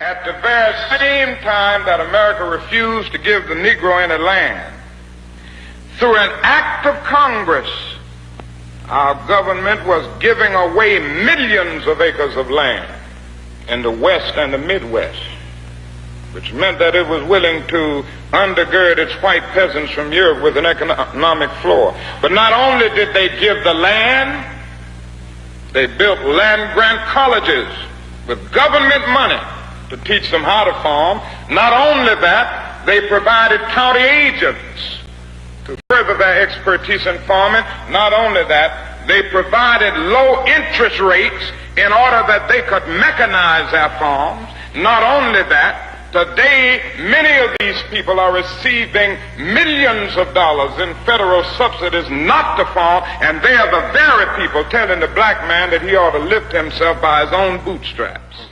At the very same time that America refused to give the Negro any land, through an act of Congress, our government was giving away millions of acres of land in the West and the Midwest, which meant that it was willing to undergird its white peasants from Europe with an economic floor. But not only did they give the land, they built land-grant colleges with government money to teach them how to farm. Not only that, they provided county agents to further their expertise in farming. Not only that, they provided low interest rates in order that they could mechanize their farms. Not only that, today many of these people are receiving millions of dollars in federal subsidies not to farm, and they are the very people telling the black man that he ought to lift himself by his own bootstraps.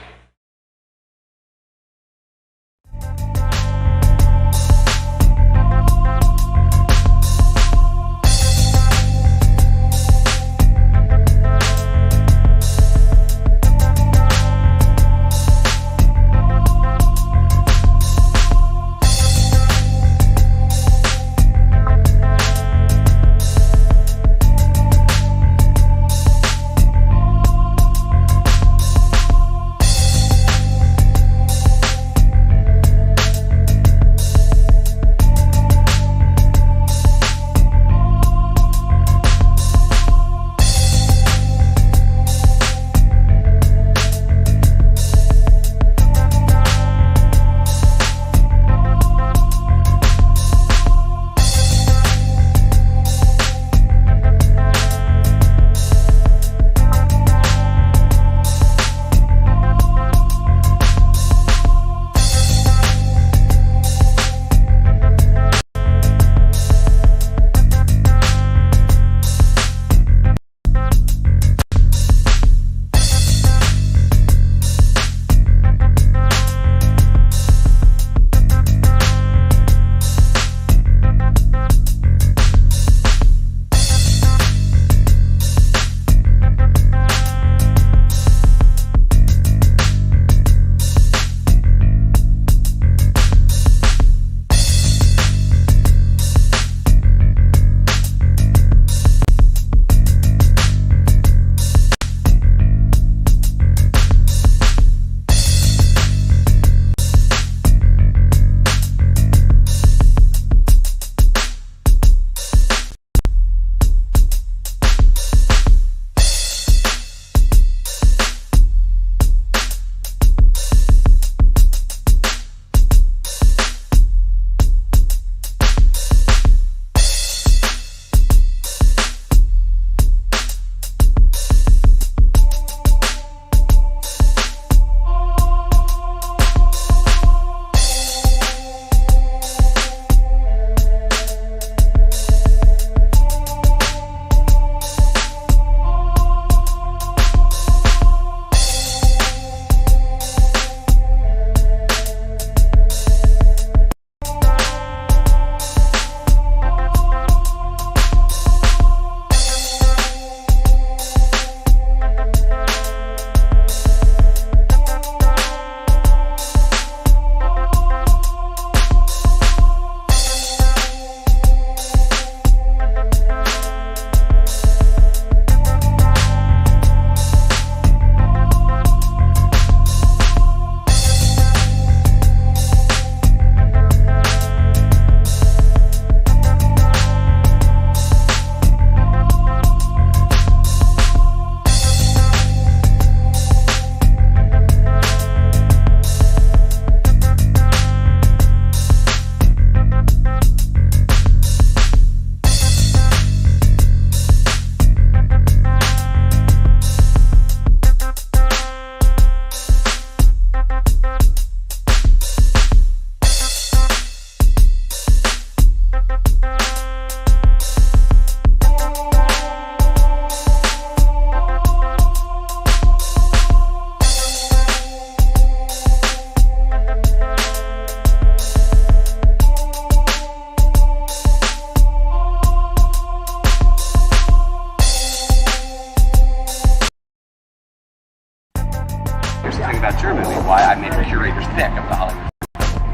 something about your movie, why I made a curator's pick of the Hollywood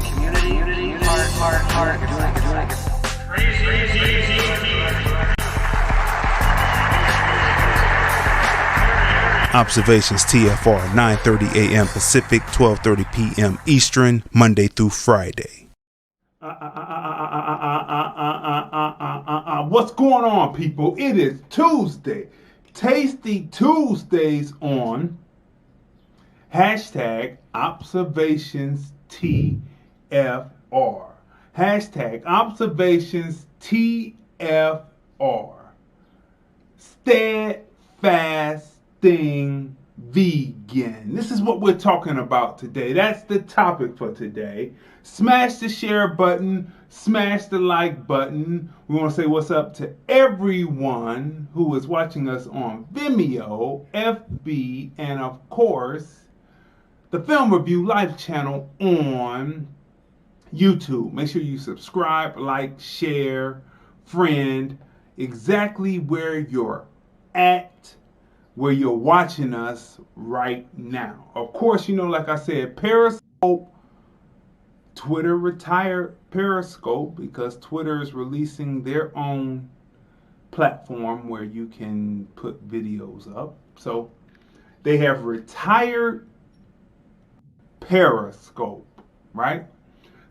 community, heart, you're doing it. Observations TFR, 9:30 a.m. Pacific, 12:30 p.m. Eastern, Monday through Friday. What's going on, people? It is Tuesday. Tasty Tuesdays on hashtag Observations TFR. Hashtag Observations TFR. Sted-Fast-Ing vegan. This is what we're talking about today. That's the topic for today. Smash the share button, smash the like button. We want to say what's up to everyone who is watching us on Vimeo, FB, and of course, the Film Review Live channel on YouTube. Make sure you subscribe, like, share, friend, exactly where you're at, where you're watching us right now. Of course, like I said, Periscope. Twitter retired Periscope because Twitter is releasing their own platform where you can put videos up. So they have retired Periscope, right?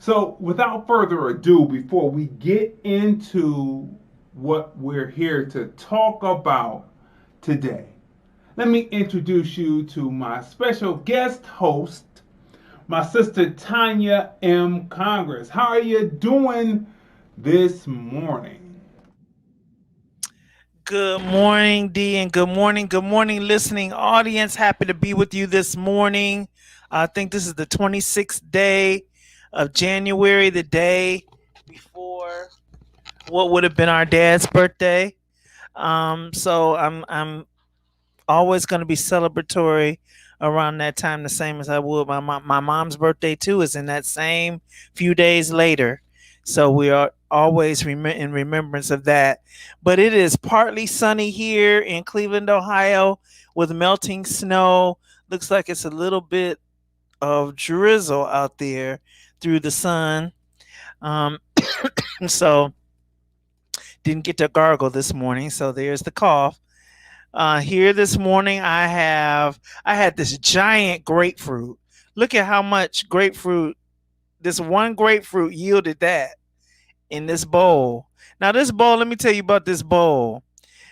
So without further ado, before we get into what we're here to talk about today, let me introduce you to my special guest host, my sister Tonya M. Congress. How are you doing this morning? Good morning, D, and good morning, listening audience. Happy to be with you this morning. I think this is the 26th day of January, the day before what would have been our dad's birthday. So I'm always going to be celebratory around that time, the same as I would my mom's birthday too is in that same few days later. So we are always in remembrance of that. But it is partly sunny here in Cleveland, Ohio, with melting snow. Looks like it's a little bit of drizzle out there through the sun. So didn't get to gargle this morning. So there's the cough. Here this morning, I had this giant grapefruit. Look at how much grapefruit, this one grapefruit yielded that in this bowl. Now this bowl, let me tell you about this bowl.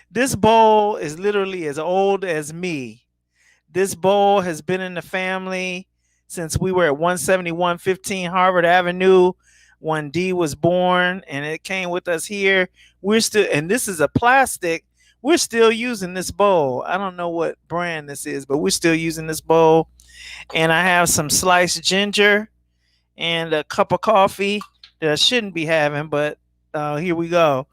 This bowl is literally as old as me. This bowl has been in the family since we were at 17115 Harvard Avenue when D was born, and it came with us here. And this is a plastic. We're still using this bowl. I don't know what brand this is, but we're still using this bowl. And I have some sliced ginger and a cup of coffee that I shouldn't be having, but here we go.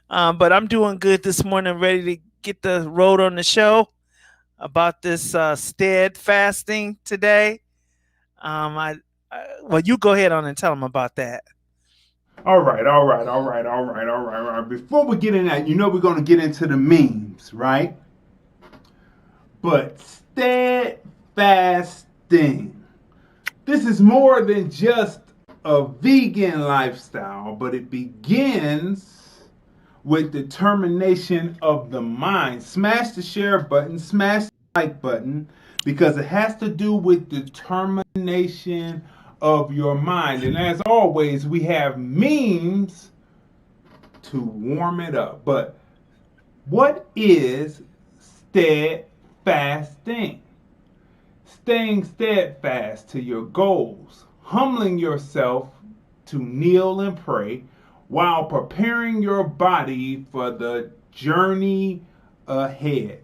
But I'm doing good this morning, ready to get the road on the show about this Sted-Fast-Ing today. Well, you go ahead on and tell them about that. All right. Before we get in that, we're going to get into the memes, right? But Sted-Fast-Ing. This is more than just a vegan lifestyle, but it begins with determination of the mind. Smash the share button, smash the like button, because it has to do with determination of your mind. And as always, we have memes to warm it up. But what is Sted-Fast-Ing? Staying steadfast to your goals, humbling yourself to kneel and pray while preparing your body for the journey ahead.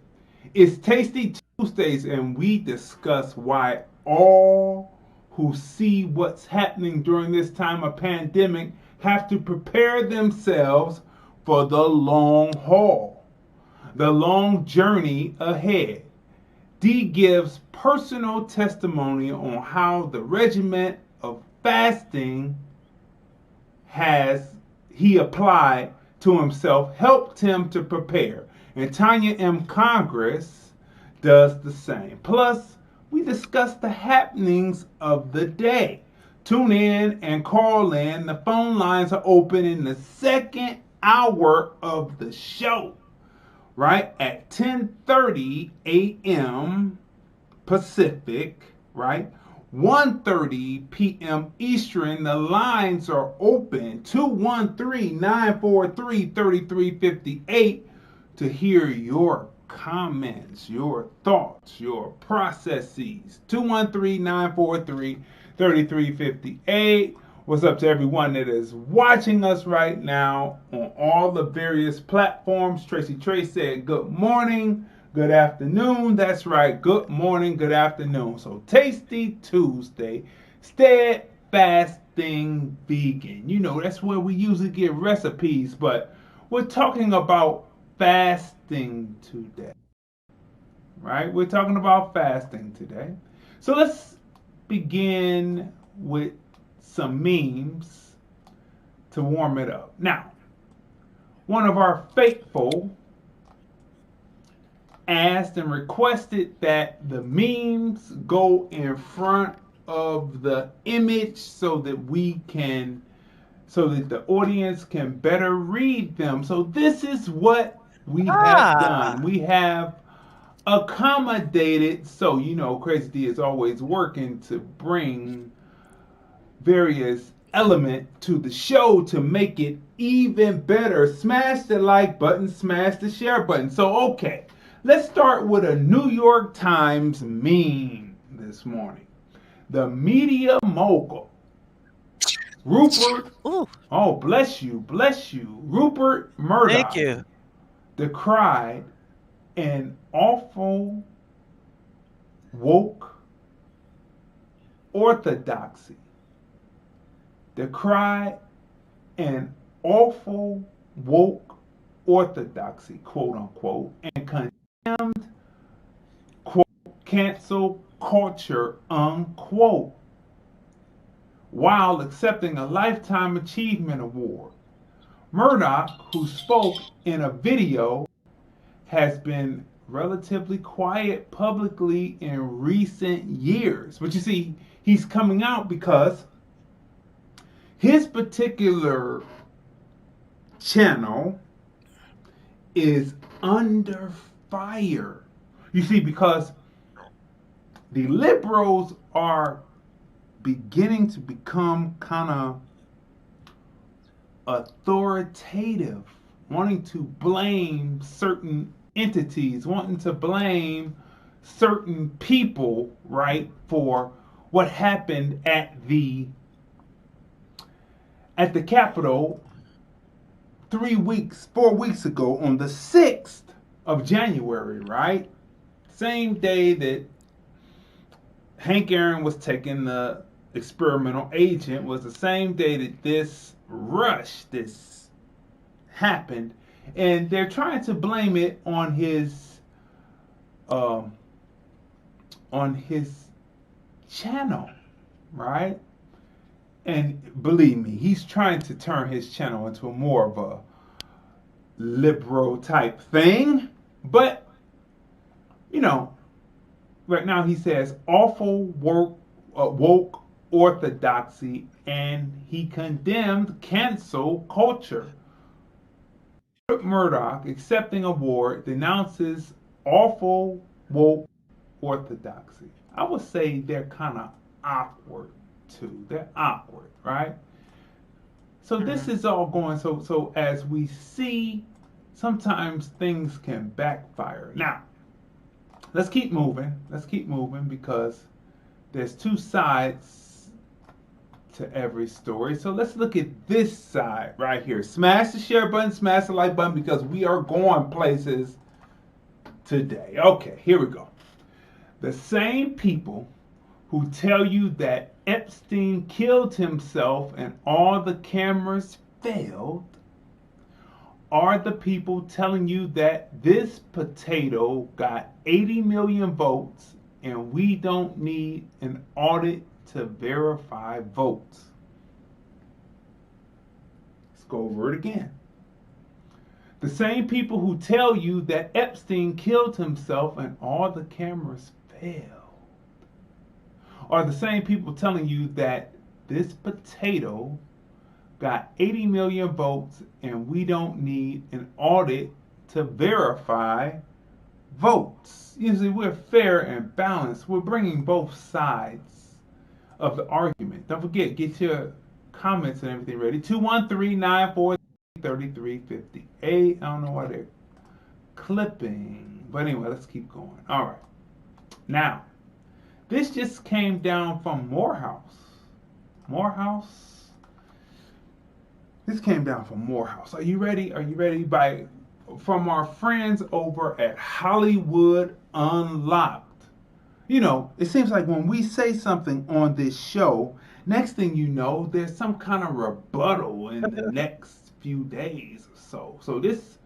It's Tasty Tuesdays, and we discuss why all who see what's happening during this time of pandemic have to prepare themselves for the long haul, the long journey ahead. D gives personal testimony on how the regiment of fasting he applied to himself helped him to prepare. And Tonya M. Congress does the same. Plus, we discuss the happenings of the day. Tune in and call in. The phone lines are open in the second hour of the show, right? At 10:30 a.m. Pacific, right? 1:30 p.m. Eastern. The lines are open. 213-943-3358 to hear your comments, your thoughts, your processes. 213-943-3358. What's up to everyone that is watching us right now on all the various platforms? Tracy Trace said good morning, good afternoon. That's right, good morning, good afternoon. So Tasty Tuesday, Sted-Fast-Ing vegan. You know, that's where we usually get recipes, but we're talking about fasting today, right? We're talking about fasting today. So let's begin with some memes to warm it up. Now, one of our faithful asked and requested that the memes go in front of the image so that the audience can better read them. So this is what we have done. We have accommodated, so you know, Crazy D is always working to bring various elements to the show to make it even better. Smash the like button, smash the share button. So okay, let's start with a New York Times meme this morning. The media mogul Rupert, oh bless you, Rupert Murdoch. Thank you. Decried an awful woke orthodoxy. Decried an awful woke orthodoxy, quote unquote, and condemned, quote, cancel culture, unquote, while accepting a Lifetime Achievement Award. Murdoch, who spoke in a video, has been relatively quiet publicly in recent years. But you see, he's coming out because his particular channel is under fire. You see, because the liberals are beginning to become kind of authoritative, wanting to blame certain entities, wanting to blame certain people, right, for what happened at the Capitol 4 weeks ago on the 6th of January, right? Same day that Hank Aaron was taking the experimental agent, was the same day that this happened, and they're trying to blame it on his channel, right? And believe me, he's trying to turn his channel into more of a liberal type thing, but you know, right now he says awful woke orthodoxy, and he condemned cancel culture. Murdoch, accepting award, denounces awful woke orthodoxy. I would say they're kind of awkward too. They're awkward, right? So this is all going, so as we see, sometimes things can backfire. Now, let's keep moving because there's two sides to every story. So let's look at this side right here. Smash the share button, smash the like button, because we are going places today. Okay, here we go. The same people who tell you that Epstein killed himself and all the cameras failed are the people telling you that this potato got 80 million votes and we don't need an audit to verify votes. Let's go over it again. The same people who tell you that Epstein killed himself and all the cameras failed are the same people telling you that this potato got 80 million votes and we don't need an audit to verify votes. Usually we're fair and balanced. We're bringing both sides of the argument. Don't forget, get your comments and everything ready. 213-943-3358. I don't know why they're clipping. But anyway, let's keep going. All right. Now, this just came down from Morehouse. This came down from Morehouse. Are you ready? Are you ready? From our friends over at Hollywood Unlocked. You know, it seems like when we say something on this show, next thing you know, there's some kind of rebuttal in the next few days or so. So this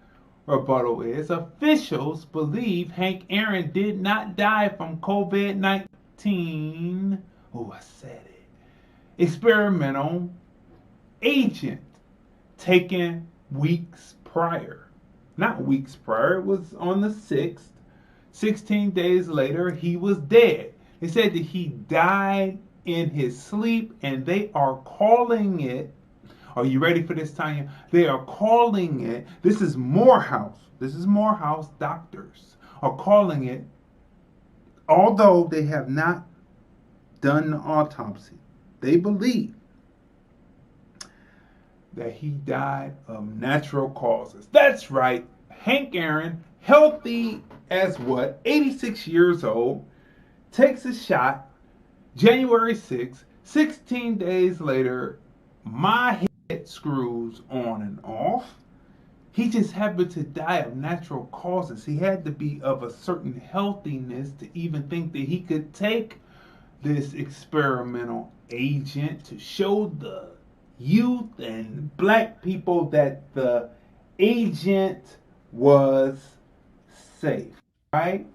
rebuttal is officials believe Hank Aaron did not die from COVID-19. Oh, I said it. Experimental agent taken weeks prior. Not weeks prior, it was on the 6th. 16 days later, he was dead. They said that he died in his sleep, and they are calling it, are you ready for this, Tonya? They are calling it, this is Morehouse doctors are calling it, although they have not done the autopsy, they believe that he died of natural causes. That's right. Hank Aaron, healthy as what? 86 years old, takes a shot January 6th. 16 days later, my head screws on and off. He just happened to die of natural causes. He had to be of a certain healthiness to even think that he could take this experimental agent to show the youth and black people that the agent was safe, right?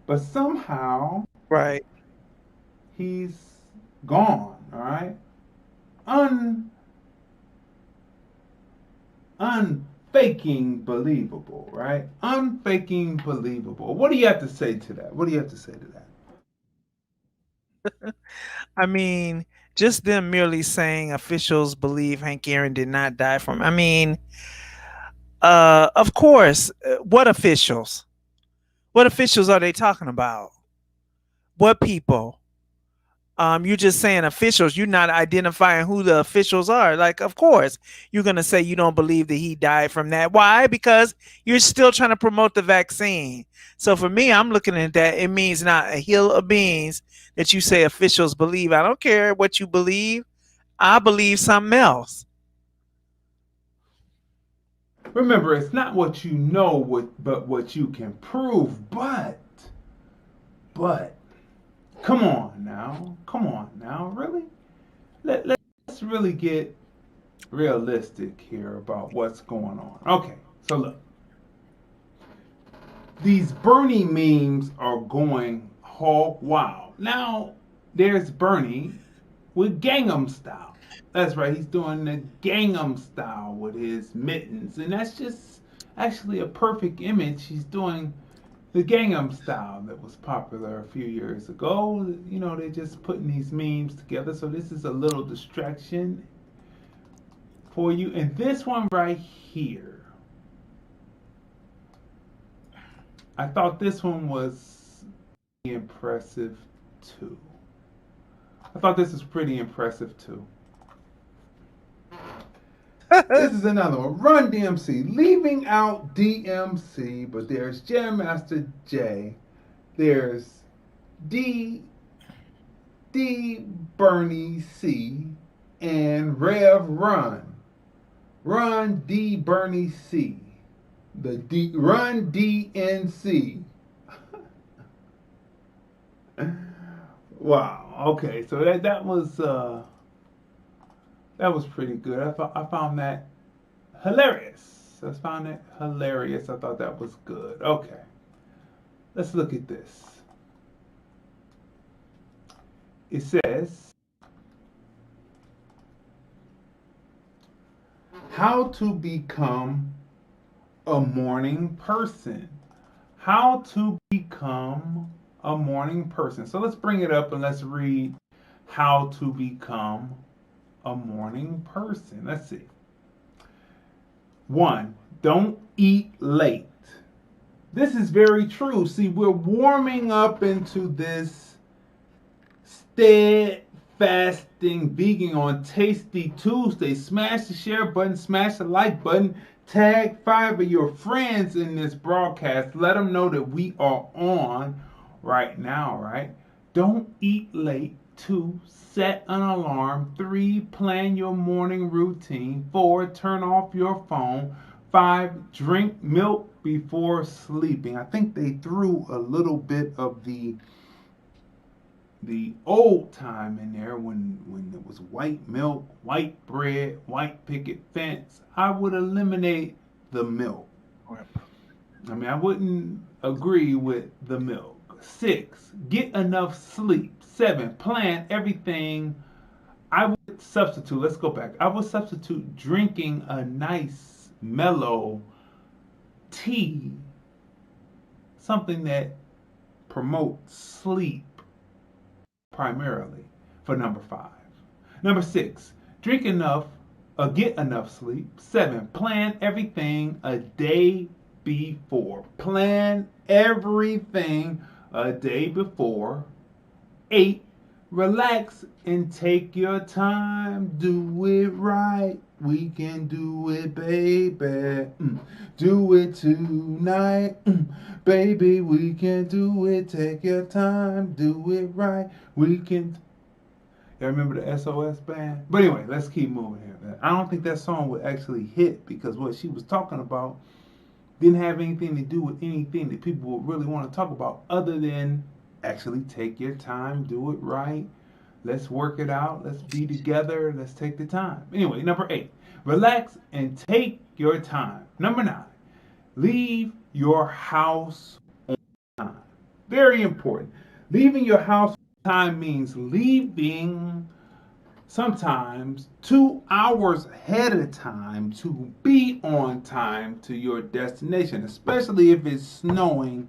But somehow, Right. he's gone, all right? Unfaking believable, right? Unfaking believable. What do you have to say to that? What do you have to say to that? I mean, just them merely saying officials believe Hank Aaron did not die from. I mean, of course, what officials? What officials are they talking about? What people? You're just saying officials. You're not identifying who the officials are. Like, of course, you're going to say you don't believe that he died from that. Why? Because you're still trying to promote the vaccine. So for me, I'm looking at that. It means not a hill of beans that you say officials believe. I don't care what you believe. I believe something else. Remember, it's not what you know, but what you can prove. But, come on now, really? Let's really get realistic here about what's going on. Okay, so look. These Bernie memes are going hog wild. Now, there's Bernie with Gangnam Style. That's right, he's doing the Gangnam Style with his mittens. And that's just actually a perfect image. He's doing the Gangnam Style that was popular a few years ago. You know, they're just putting these memes together. So this is a little distraction for you. And this one right here, I thought this one was impressive too. I thought this was pretty impressive too. This is another one. Run DMC. Leaving out DMC, but there's Jam Master J. There's D Bernie C. and Rev Run. Run D Bernie C. The D Run DNC. Wow. Okay, so that was pretty good. I found that hilarious. I thought that was good. Okay. Let's look at this. It says, how to become a morning person. How to become a morning person. So let's bring it up and let's read how to become a morning person. Let's see. 1, don't eat late. This is very true. See, we're warming up into this Sted-Fast-Ing vegan on Tasty Tuesday. Smash the share button, smash the like button, tag 5 of your friends in this broadcast. Let them know that we are on right now, right? Don't eat late. 2, set an alarm. 3, plan your morning routine. 4, turn off your phone. 5, drink milk before sleeping. I think they threw a little bit of the old time in there when it was white milk, white bread, white picket fence. I would eliminate the milk. I mean, I wouldn't agree with the milk. 6, get enough sleep. 7, plan everything. I would substitute, let's go back. I would substitute drinking a nice, mellow tea, something that promotes sleep primarily, for number 5. Number 6, get enough sleep. 7, plan everything a day before. Plan everything a day before. 8, relax and take your time. Do it right. We can do it, baby. Do it tonight. Baby, we can do it. Take your time. Do it right. We can. Y'all remember the SOS band? But anyway, let's keep moving here. I don't think that song would actually hit because what she was talking about didn't have anything to do with anything that people would really want to talk about other than actually take your time, do it right. Let's work it out. Let's be together. Let's take the time. Anyway, number 8, relax and take your time. Number 9, leave your house on time. Very important. Leaving your house on time means leaving sometimes 2 hours ahead of time to be on time to your destination, especially if it's snowing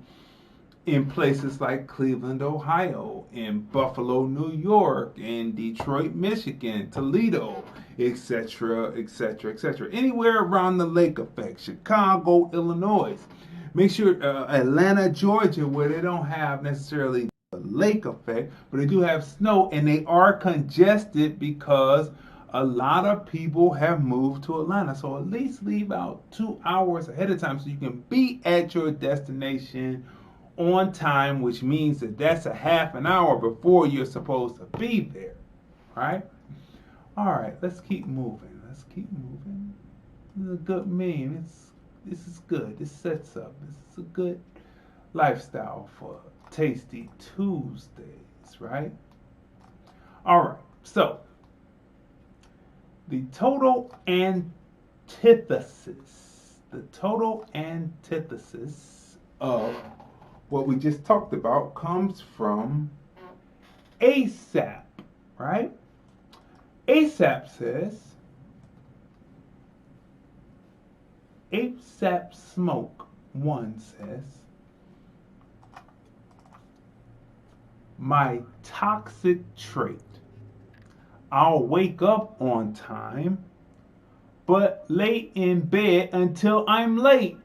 in places like Cleveland, Ohio, in Buffalo, New York, in Detroit, Michigan, Toledo, etc., etc., etc. Anywhere around the lake effect, Chicago, Illinois. Make sure Atlanta, Georgia, where they don't have necessarily the lake effect, but they do have snow, and they are congested because a lot of people have moved to Atlanta. So at least leave out 2 hours ahead of time so you can be at your destination on time, which means that that's a half an hour before you're supposed to be there, right? All right, let's keep moving. This is a good meme. This is good. This sets up. This is a good lifestyle for Tasty Tuesdays, right? All right, so the total antithesis of what we just talked about comes from ASAP, right? ASAP Smoke 1 says, my toxic trait. I'll wake up on time, but lay in bed until I'm late.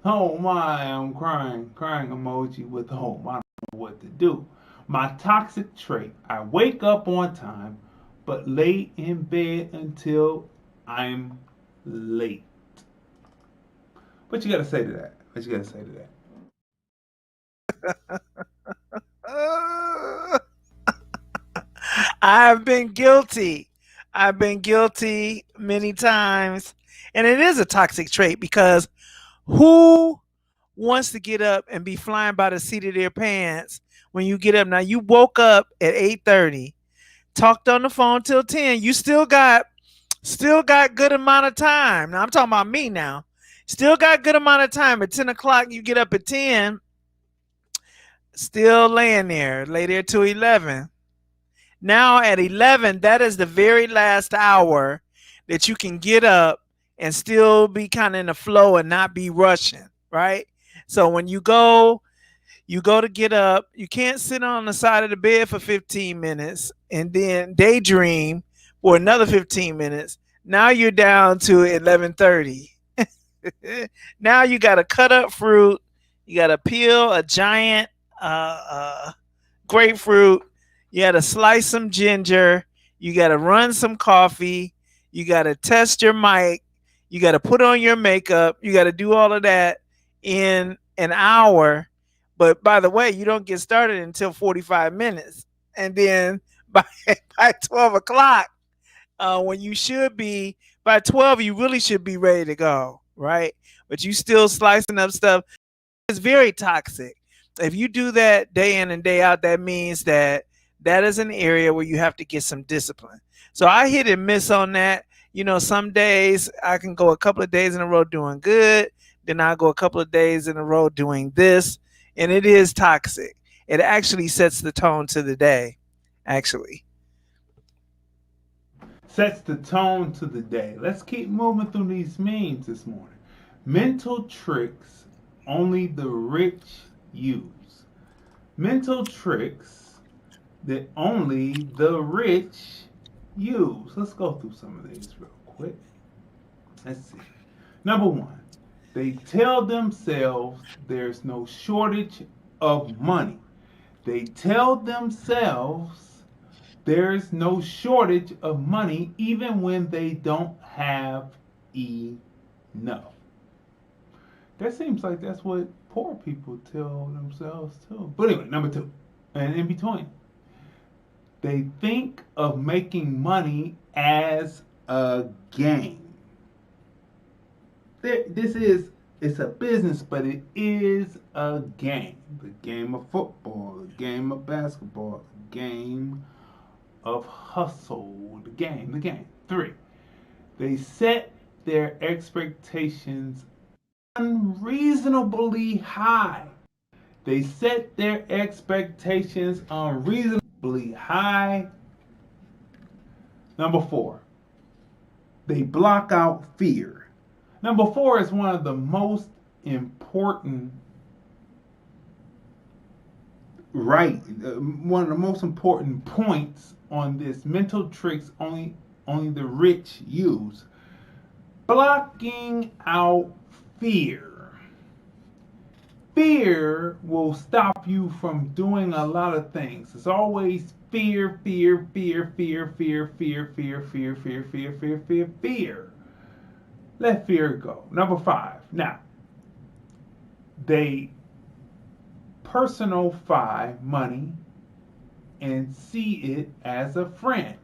Oh my, I'm crying emoji with hope. I don't know what to do. My toxic trait. I wake up on time, but lay in bed until I'm late. What you gotta say to that? I've been guilty. Many times. And it is a toxic trait because who wants to get up and be flying by the seat of their pants when you get up? Now, you woke up at 8:30, talked on the phone till 10. You still got good amount of time. Now, I'm talking about me now. Still got good amount of time. At 10 o'clock, you get up at 10, still laying there, lay there till 11. Now at 11, that is the very last hour that you can get up and still be kind of in the flow and not be rushing, right? So when you go You go to get up. You can't sit on the side of the bed for 15 minutes and then daydream for another 15 minutes. Now you're down to 11:30. Now you got to cut up fruit. You got to peel a giant grapefruit. You got to slice some ginger. You got to run some coffee. You got to test your mic. You got to put on your makeup. You got to do all of that in an hour. But by the way, you don't get started until 45 minutes. And then by 12 o'clock, when you should be, by 12, you really should be ready to go, right? But you still slicing up stuff. It's very toxic. If you do that day in and day out, that means that is an area where you have to get some discipline. So I hit and miss on that. You know, some days I can go a couple of days in a row doing good. Then I'll go a couple of days in a row doing this. And it is toxic. It actually sets the tone to the day, actually. Sets the tone to the day. Let's keep moving through these memes this morning. Mental tricks only the rich use. Mental tricks that only the rich use. Let's go through some of these real quick. Let's see. Number one. They tell themselves there's no shortage of money. They tell themselves there's no shortage of money even when they don't have enough. That seems like that's what poor people tell themselves too. But anyway, number two, and in between. They think of making money as a game. It's a business, but it is a game. The game of football, the game of basketball, the game of hustle, the game. Three, they set their expectations unreasonably high. They set their expectations unreasonably high. Number four, they block out fear. Number four is one of the most important one of the most important points on this. Mental tricks only the rich use. Blocking out fear. Fear will stop you from doing a lot of things. It's always fear. Let fear go. Number five. Now, they personify money and see it as a friend.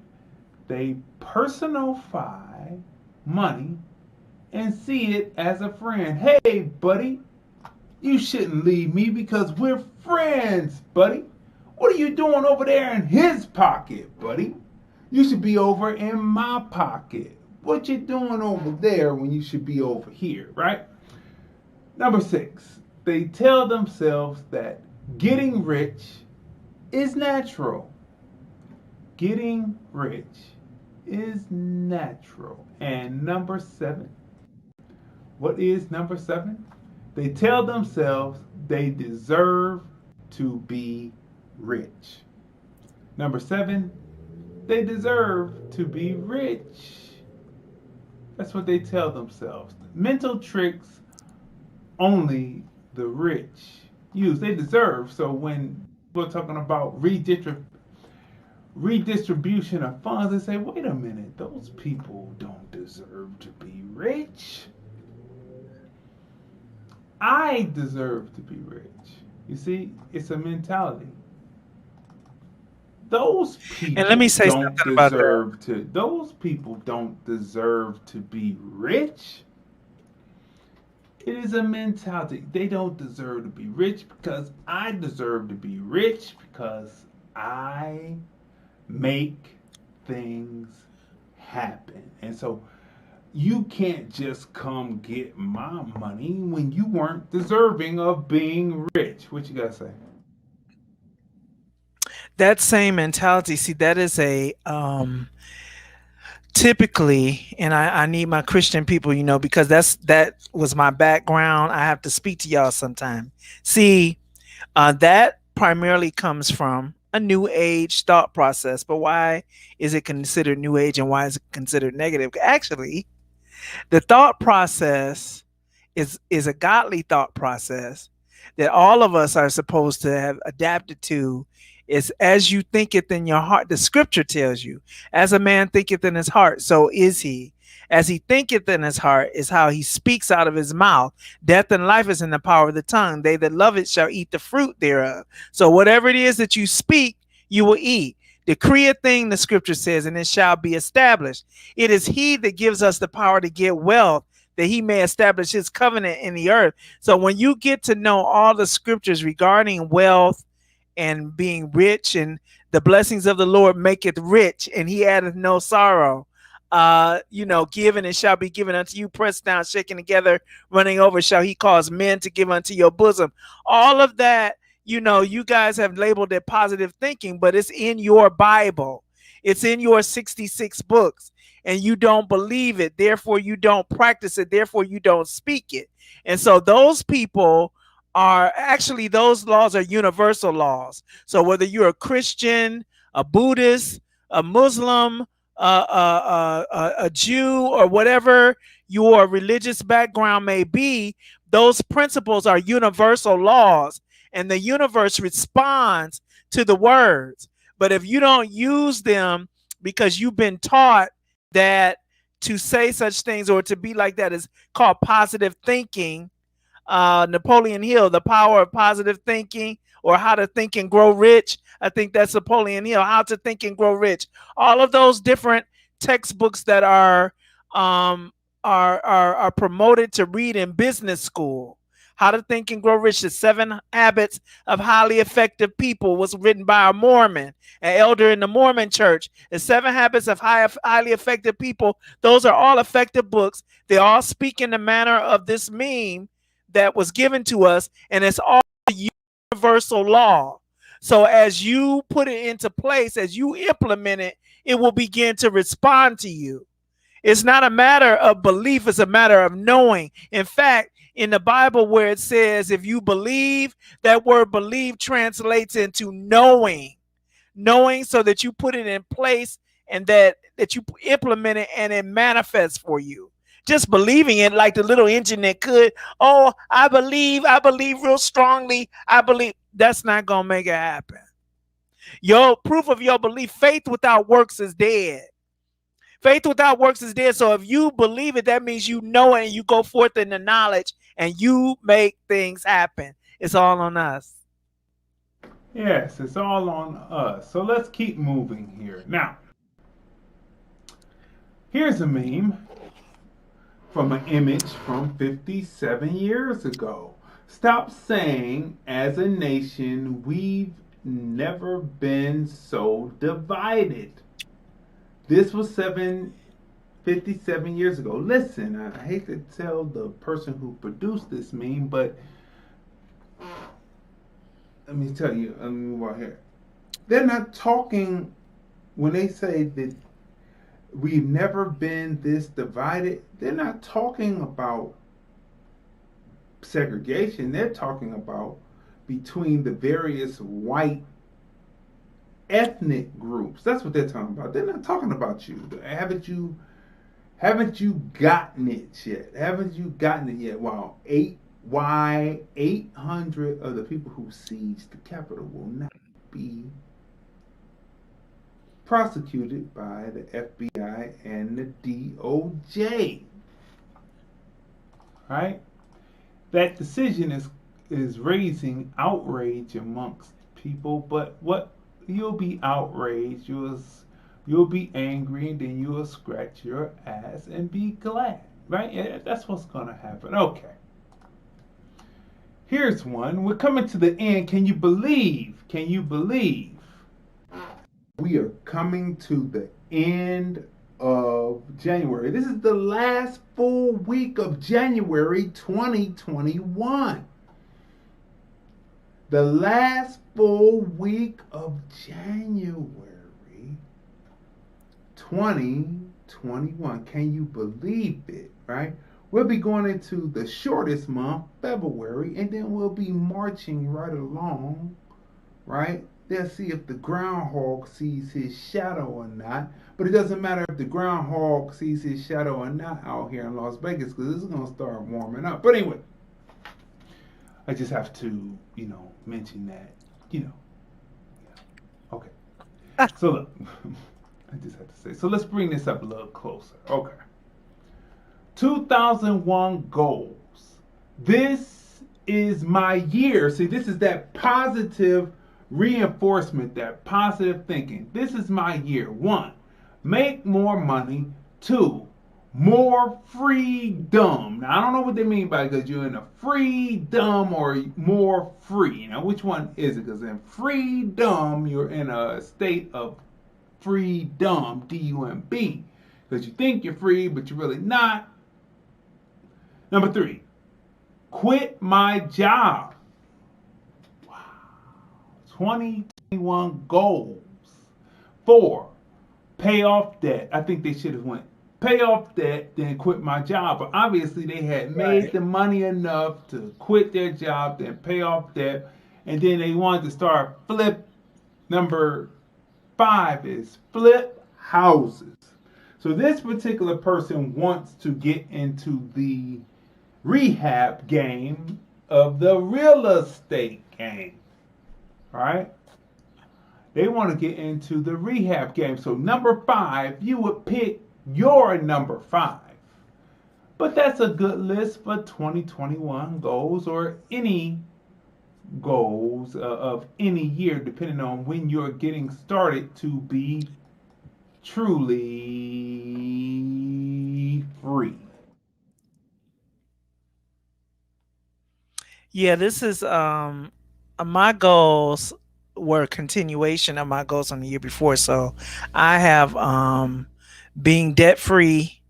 They personify money and see it as a friend. Hey, buddy, you shouldn't leave me because we're friends, buddy. What are you doing over there in his pocket, buddy? You should be over in my pocket. What you doing over there when you should be over here, right? Number six, they tell themselves that getting rich is natural. Getting rich is natural. And number seven, what is number seven? They tell themselves they deserve to be rich. Number seven, they deserve to be rich. That's what they tell themselves. Mental tricks only the rich use. They deserve. So when we're talking about redistribution of funds, they say, wait a minute, those people don't deserve to be rich. I deserve to be rich. You see, it's a mentality. Those people and let me say something about that. Those people don't deserve to be rich. It is a mentality. They don't deserve to be rich because I deserve to be rich because I make things happen. And so you can't just come get my money when you weren't deserving of being rich. What you got to say? That same mentality, see, that is a typically, and I need my Christian people, because that was my background. I have to speak to y'all sometime. See, That primarily comes from a new age thought process. But why is it considered new age and why is it considered negative? Actually, the thought process is a godly thought process that all of us are supposed to have adapted to. Is as you thinketh in your heart, the scripture tells you, as a man thinketh in his heart, so is he. As he thinketh in his heart is how he speaks out of his mouth. Death and life is in the power of the tongue. They that love it shall eat the fruit thereof. So whatever it is that you speak, you will eat. Decree a thing, the scripture says, and it shall be established. It is he that gives us the power to get wealth, that he may establish his covenant in the earth. So when you get to know all the scriptures regarding wealth and being rich, and the blessings of the Lord maketh rich, and he addeth no sorrow. Given and shall be given unto you, pressed down, shaken together, running over, shall he cause men to give unto your bosom. All of that, you guys have labeled it positive thinking, but it's in your Bible. It's in your 66 books, and you don't believe it. Therefore, you don't practice it. Therefore, you don't speak it. And so those people are actually, those laws are universal laws. So whether you're a Christian, a Buddhist, a Muslim, a Jew, or whatever your religious background may be, those principles are universal laws, and the universe responds to the words. But if you don't use them because you've been taught that to say such things or to be like that is called positive thinking, Napoleon Hill, The Power of Positive Thinking, or How to Think and Grow Rich. I think that's Napoleon Hill, How to Think and Grow Rich. All of those different textbooks that are promoted to read in business school. How to Think and Grow Rich, The 7 Habits of Highly Effective People, was written by a Mormon, an elder in the Mormon church. The 7 Habits of Highly Effective People, those are all effective books. They all speak in the manner of this meme that was given to us, and it's all universal law. So as you put it into place, as you implement it, it will begin to respond to you. It's not a matter of belief, it's a matter of knowing. In fact, in the Bible where it says, if you believe, that word believe translates into knowing. Knowing, so that you put it in place and that you implement it and it manifests for you. Just believing it like the little engine that could, oh, I believe real strongly, I believe, that's not going to make it happen. Your proof of your belief, faith without works is dead. Faith without works is dead. So if you believe it, that means you know it and you go forth in the knowledge and you make things happen. It's all on us. Yes, it's all on us. So let's keep moving here. Now, here's a meme from an image from 57 years ago. Stop saying, as a nation, we've never been so divided. This was 57 years ago. Listen, I hate to tell the person who produced this meme, but let me tell you, let me move on here. They're not talking, when they say that we've never been this divided, they're not talking about segregation. They're talking about between the various white ethnic groups. That's what they're talking about. They're not talking about you. Haven't you gotten it yet? Haven't you gotten it yet? Wow, 800 of the people who sieged the Capitol will not be prosecuted by the FBI and the DOJ. Right? That decision is raising outrage amongst people, but what you'll be outraged, you'll be angry, and then you'll scratch your ass and be glad, right? Yeah, that's what's gonna happen. Okay. Here's one. We're coming to the end. Can you believe? We are coming to the end of January. This is the last full week of January 2021. The last full week of January 2021. Can you believe it, right? We'll be going into the shortest month, February, and then we'll be marching right along, right? They'll see if the groundhog sees his shadow or not. But it doesn't matter if the groundhog sees his shadow or not out here in Las Vegas, because it's going to start warming up. But anyway, I just have to, mention that, Okay. So look, I just have to say. So let's bring this up a little closer. Okay. 2001 goals. This is my year. See, this is that positive reinforcement, that positive thinking. This is my year. 1, make more money. 2, more freedom. Now, I don't know what they mean by because you're in a freedom or more free. Now, which one is it? Because in freedom, you're in a state of freedom, D-U-M-B. Because you think you're free, but you're really not. Number 3, quit my job. Wow. 2021 goals. 4, pay off debt. I think they should have went pay off debt, then quit my job. But obviously they had made the money enough to quit their job, then pay off debt, and then they wanted to start flip. Number 5 is flip houses. So this particular person wants to get into the rehab game of the real estate game, right? They want to get into the rehab game. So number 5, you would pick your number 5. But that's a good list for 2021 goals or any goals of any year, depending on when you're getting started to be truly free. Yeah, this is my goals were a continuation of my goals from the year before. So I have being debt free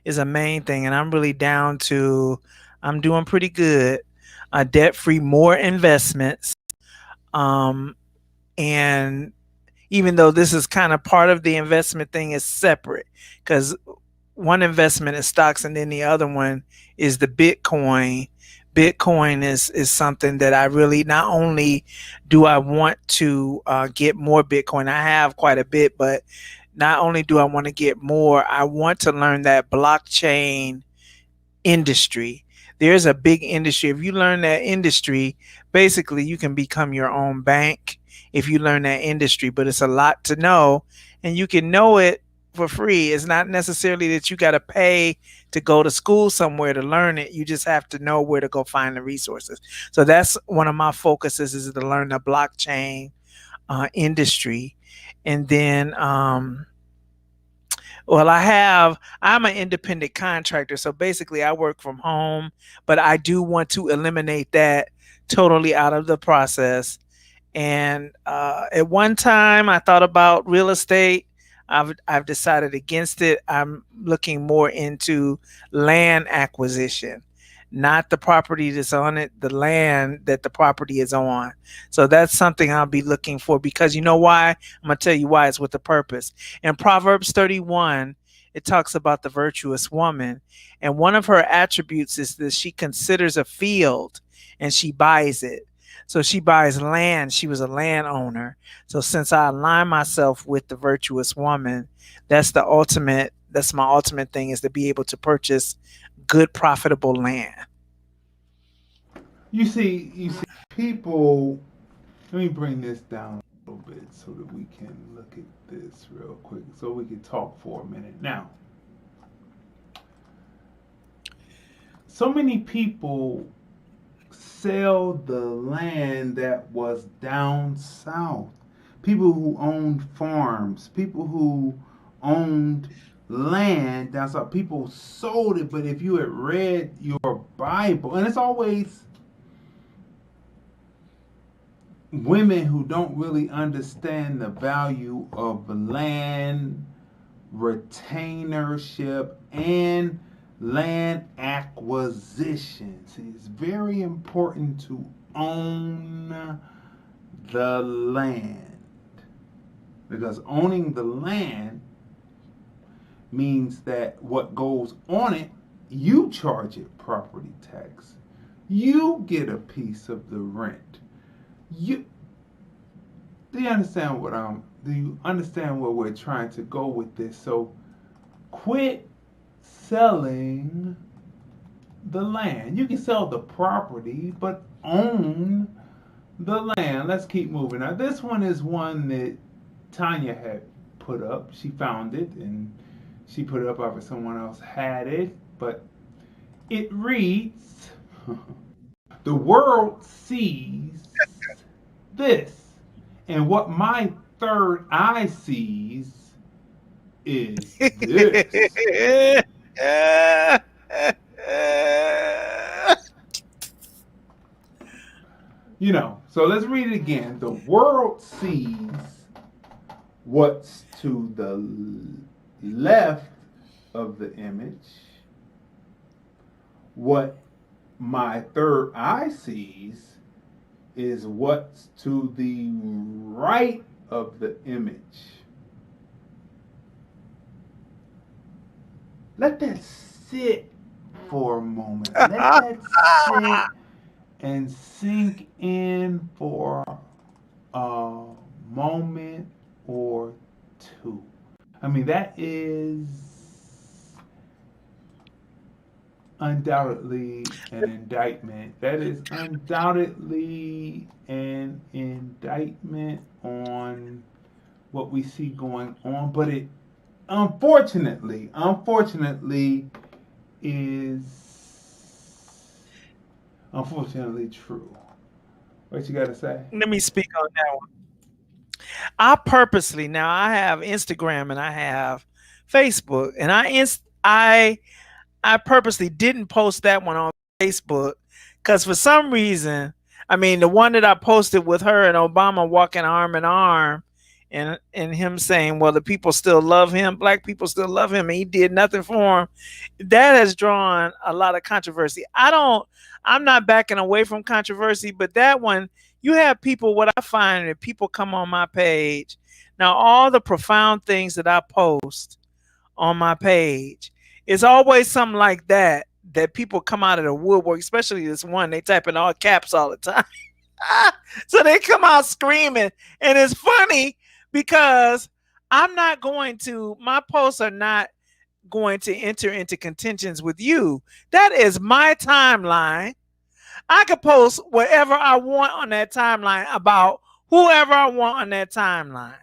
is a main thing, and I'm really down to I'm doing pretty good. Debt free, more investments, and even though this is kind of part of the investment thing, is separate because one investment is stocks and then the other one is the Bitcoin. Bitcoin is something that I really, not only do I want to get more Bitcoin, I have quite a bit, but not only do I want to get more, I want to learn that blockchain industry. There's a big industry. If you learn that industry, basically you can become your own bank if you learn that industry, but it's a lot to know, and you can know it for free. It's not necessarily that you got to pay to go to school somewhere to learn it. You just have to know where to go find the resources. So that's one of my focuses, is to learn the blockchain industry. And then well, I'm an independent contractor. So basically I work from home, but I do want to eliminate that totally out of the process. And at one time I thought about real estate. I've decided against it. I'm looking more into land acquisition, not the property that's on it, the land that the property is on. So that's something I'll be looking for, because you know why? I'm going to tell you why. It's with a purpose. In Proverbs 31, it talks about the virtuous woman. And one of her attributes is that she considers a field and she buys it. So she buys land. She was a landowner. So since I align myself with the virtuous woman, that's my ultimate thing, is to be able to purchase good, profitable land. You see, people, let me bring this down a little bit so that we can look at this real quick, so we can talk for a minute. Now, so many people sell the land that was down south. People who owned farms, people who owned land down south, people sold it. But if you had read your Bible, and it's always women who don't really understand the value of land, retainership, and land acquisition. See, it's very important to own the land, because owning the land means that what goes on it you charge it property tax. You get a piece of the rent. Do you understand do you understand where we're trying to go with this? So quit selling the land. You can sell the property, but own the land. Let's keep moving. Now this one is one that Tonya had put up. She found it and she put it up after someone else had it, but it reads, the world sees this, and what my third eye sees is this. You know, so let's read it again. The world sees what's to the left of the image. What my third eye sees is what's to the right of the image. Let that sit for a moment. Let that sit and sink in for a moment or two. I mean, that is undoubtedly an indictment. That is undoubtedly an indictment on what we see going on, but it unfortunately is true. What you got to say? Let me speak on that one. I purposely, now I have Instagram and I have Facebook, and I purposely didn't post that one on Facebook because for some reason, I mean, the one that I posted with her and Obama walking arm in arm, and him saying, well, the people still love him, black people still love him, and he did nothing for him, that has drawn a lot of controversy. I'm not backing away from controversy, but that one, you have people, what I find that people come on my page. Now, all the profound things that I post on my page, it's always something like that people come out of the woodwork, especially this one, they type in all caps all the time. So they come out screaming, and it's funny because my posts are not going to enter into contentions with you. That is my timeline. I could post whatever I want on that timeline about whoever I want on that timeline.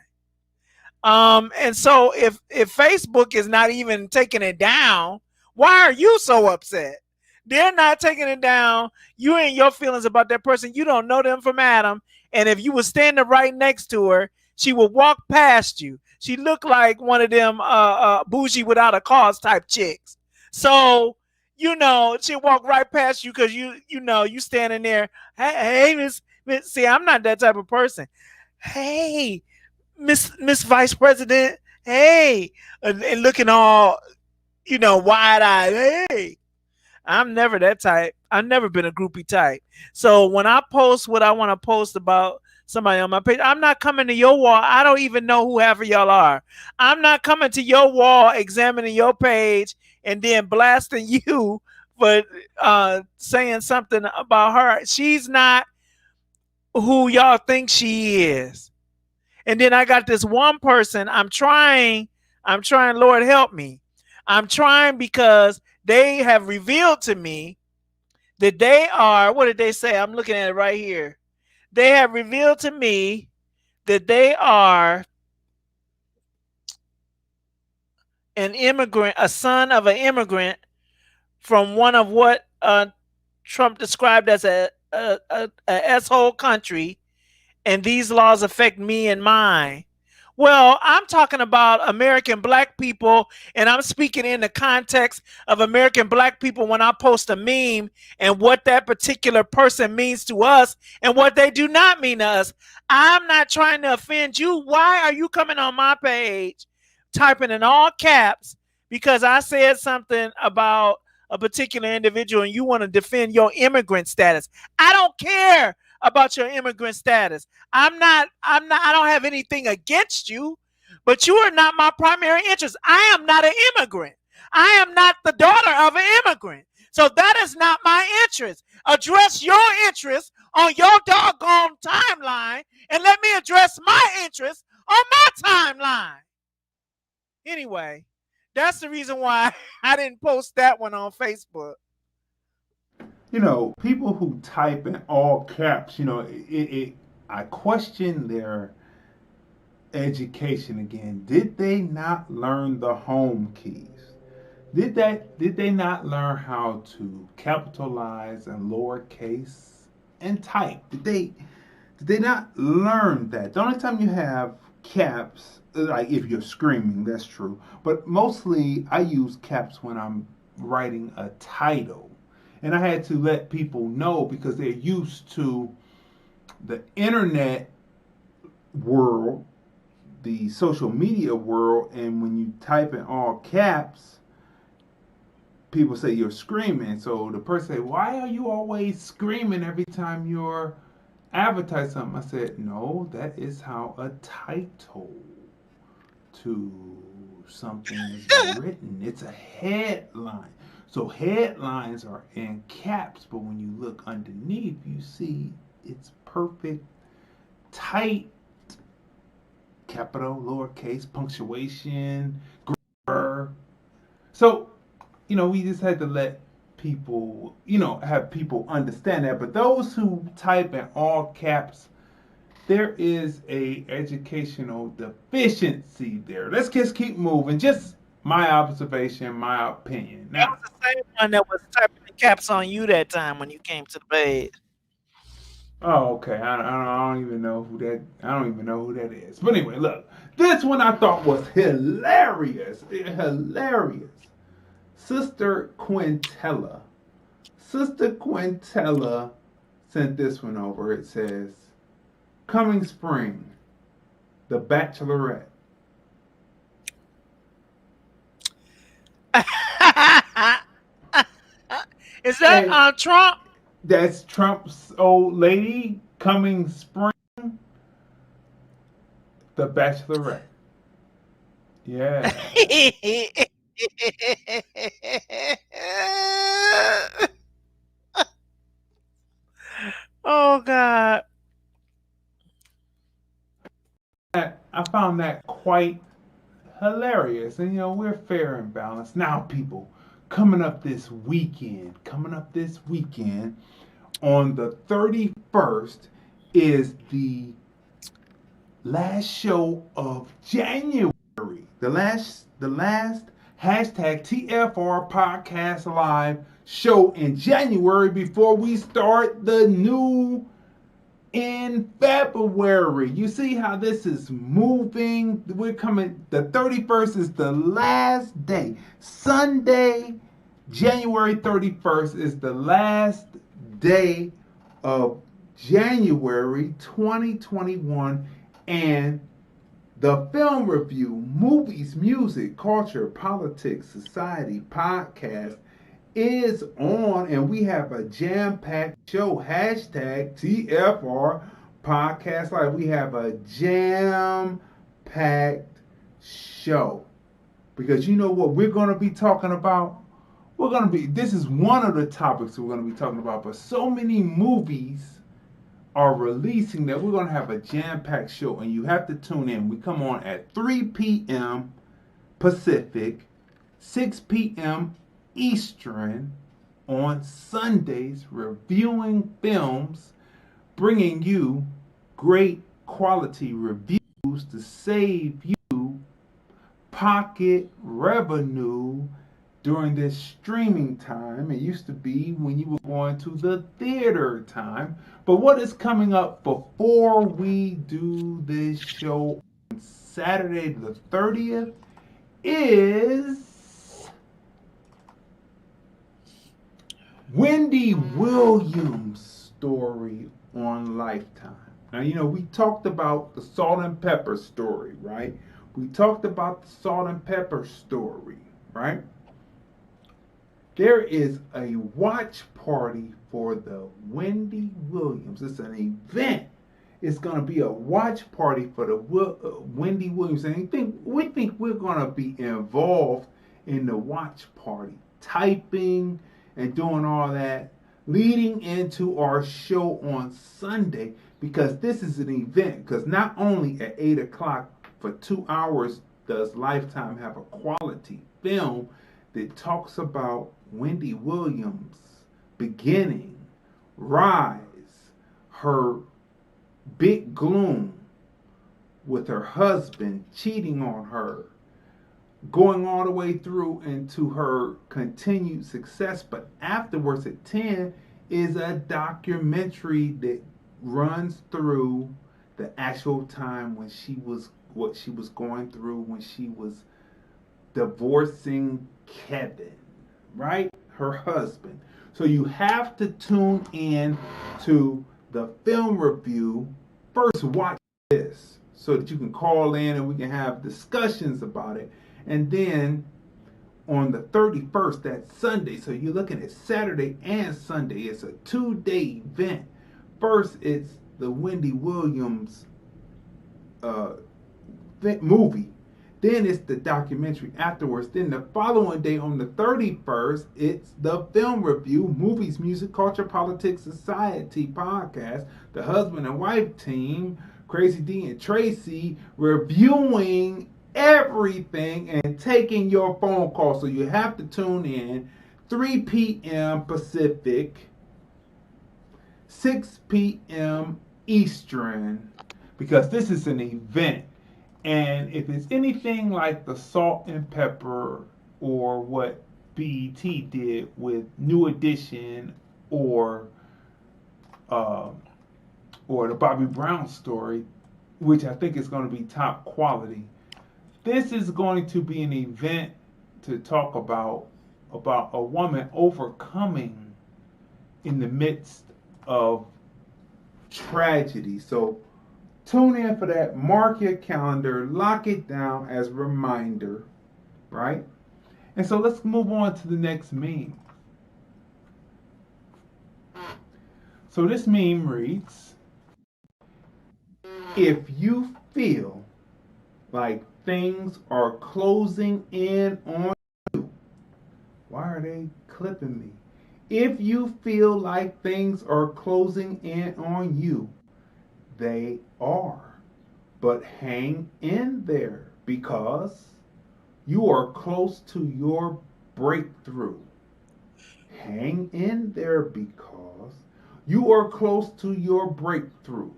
And so if Facebook is not even taking it down, why are you so upset? They're not taking it down. You and your feelings about that person, you don't know them from Adam. And if you were standing right next to her, she would walk past you. She looked like one of them bougie without a cause type chicks. So, you know, she'll walk right past you because you standing there. Hey, Miss, see, I'm not that type of person. Hey, Miss Vice President, hey, and looking all, wide-eyed. Hey, I'm never that type. I've never been a groupie type. So when I post what I want to post about somebody on my page, I'm not coming to your wall. I don't even know who half of y'all are. I'm not coming to your wall, examining your page, and then blasting you for saying something about her. She's not who y'all think she is. And then I got this one person, I'm trying, Lord help me. I'm trying because they have revealed to me that they are, what did they say? I'm looking at it right here. They have revealed to me that they are an immigrant, a son of an immigrant from one of what Trump described as a S-hole country. And these laws affect me and mine. Well, I'm talking about American black people, and I'm speaking in the context of American black people when I post a meme and what that particular person means to us and what they do not mean to us. I'm not trying to offend you. Why are you coming on my page, typing in all caps because I said something about a particular individual and you want to defend your immigrant status? I don't care about your immigrant status. I don't have anything against you, but you are not my primary interest. I am not an immigrant. I am not the daughter of an immigrant. So that is not my interest. Address your interest on your doggone timeline and let me address my interest on my timeline. Anyway, that's the reason why I didn't post that one on Facebook. You know, people who type in all caps, you know, I question their education again. Did they not learn the home keys? Did they not learn how to capitalize and lowercase and type? Did they not learn that? The only time you have caps, like if you're screaming, that's true. But mostly I use caps when I'm writing a title. And I had to let people know because they're used to the internet world, the social media world, and when you type in all caps, people say you're screaming. So the person say, why are you always screaming every time you're advertising something? I said, no, that is how a title to something is written. It's a headline. So headlines are in caps, but when you look underneath, you see it's perfect, tight, capital, lowercase, punctuation, grammar. So, you know, we just had to let people, you know, have people understand that. But those who type in all caps, there is a educational deficiency there. Let's just keep moving. Just my observation, my opinion. That was the same one that was typing the caps on you that time when you came to the bed. Oh, okay. I don't even know who that. I don't even know who that is. But anyway, look. This one I thought was hilarious. Hilarious. Sister Quintella sent this one over. It says, "Coming spring, The Bachelorette." Is that Trump? That's Trump's old lady. Coming spring, The Bachelorette. Yeah. Oh God. I found that quite hilarious. And you know, we're fair and balanced. Now, people, coming up this weekend, on the 31st is the last show of January. The last hashtag TFR Podcast Live show in January before we start the new in February. You see how this is moving? We're coming, the 31st is the last day. Sunday, January 31st is the last day of January 2021, and the film review, movies, music, culture, politics, society, podcast is on, and we have a jam-packed show. Hashtag TFR Podcast Live. We have a jam-packed show. Because you know what we're going to be talking about? This is one of the topics we're going to be talking about, but so many movies are releasing that we're going to have a jam-packed show, and you have to tune in. We come on at 3 p.m. Pacific, 6 p.m. Eastern on Sundays, reviewing films, bringing you great quality reviews to save you pocket revenue during this streaming time. It used to be when you were going to the theater time. But what is coming up before we do this show on Saturday the 30th is Wendy Williams' story on Lifetime. Now, you know, we talked about the Salt and Pepper story, right? We talked about the Salt and Pepper story, right? There is a watch party for the Wendy Williams. It's an event. It's going to be a watch party for the Wendy Williams. And we think we're going to be involved in the watch party, typing and doing all that, leading into our show on Sunday, because this is an event. Because not only at 8 o'clock for 2 hours does Lifetime have a quality film that talks about Wendy Williams' beginning, rise, her big gloom with her husband cheating on her, going all the way through into her continued success. But afterwards at 10 is a documentary that runs through the actual time when she was, what she was going through when she was divorcing Kevin, right? Her husband. So you have to tune in to the film review. First, watch this so that you can call in and we can have discussions about it. And then on the 31st, that's Sunday. So you're looking at Saturday and Sunday. It's a 2-day event. First, it's the Wendy Williams movie. Then it's the documentary afterwards. Then the following day on the 31st, it's the film review, movies, music, culture, politics, society podcast. The husband and wife team, Crazy D and Tracy, reviewing everything and taking your phone call. So you have to tune in 3 p.m. Pacific, 6 p.m. Eastern, because this is an event. And if it's anything like the Salt and Pepper or what BET did with New Edition or the Bobby Brown story, which I think is going to be top quality, this is going to be an event to talk about a woman overcoming in the midst of tragedy. So tune in for that. Mark your calendar. Lock it down as a reminder, right? And so let's move on to the next meme. So this meme reads, if you feel like things are closing in on you, why are they clipping me? If you feel like things are closing in on you, they are. But hang in there, because you are close to your breakthrough. Hang in there because you are close to your breakthrough.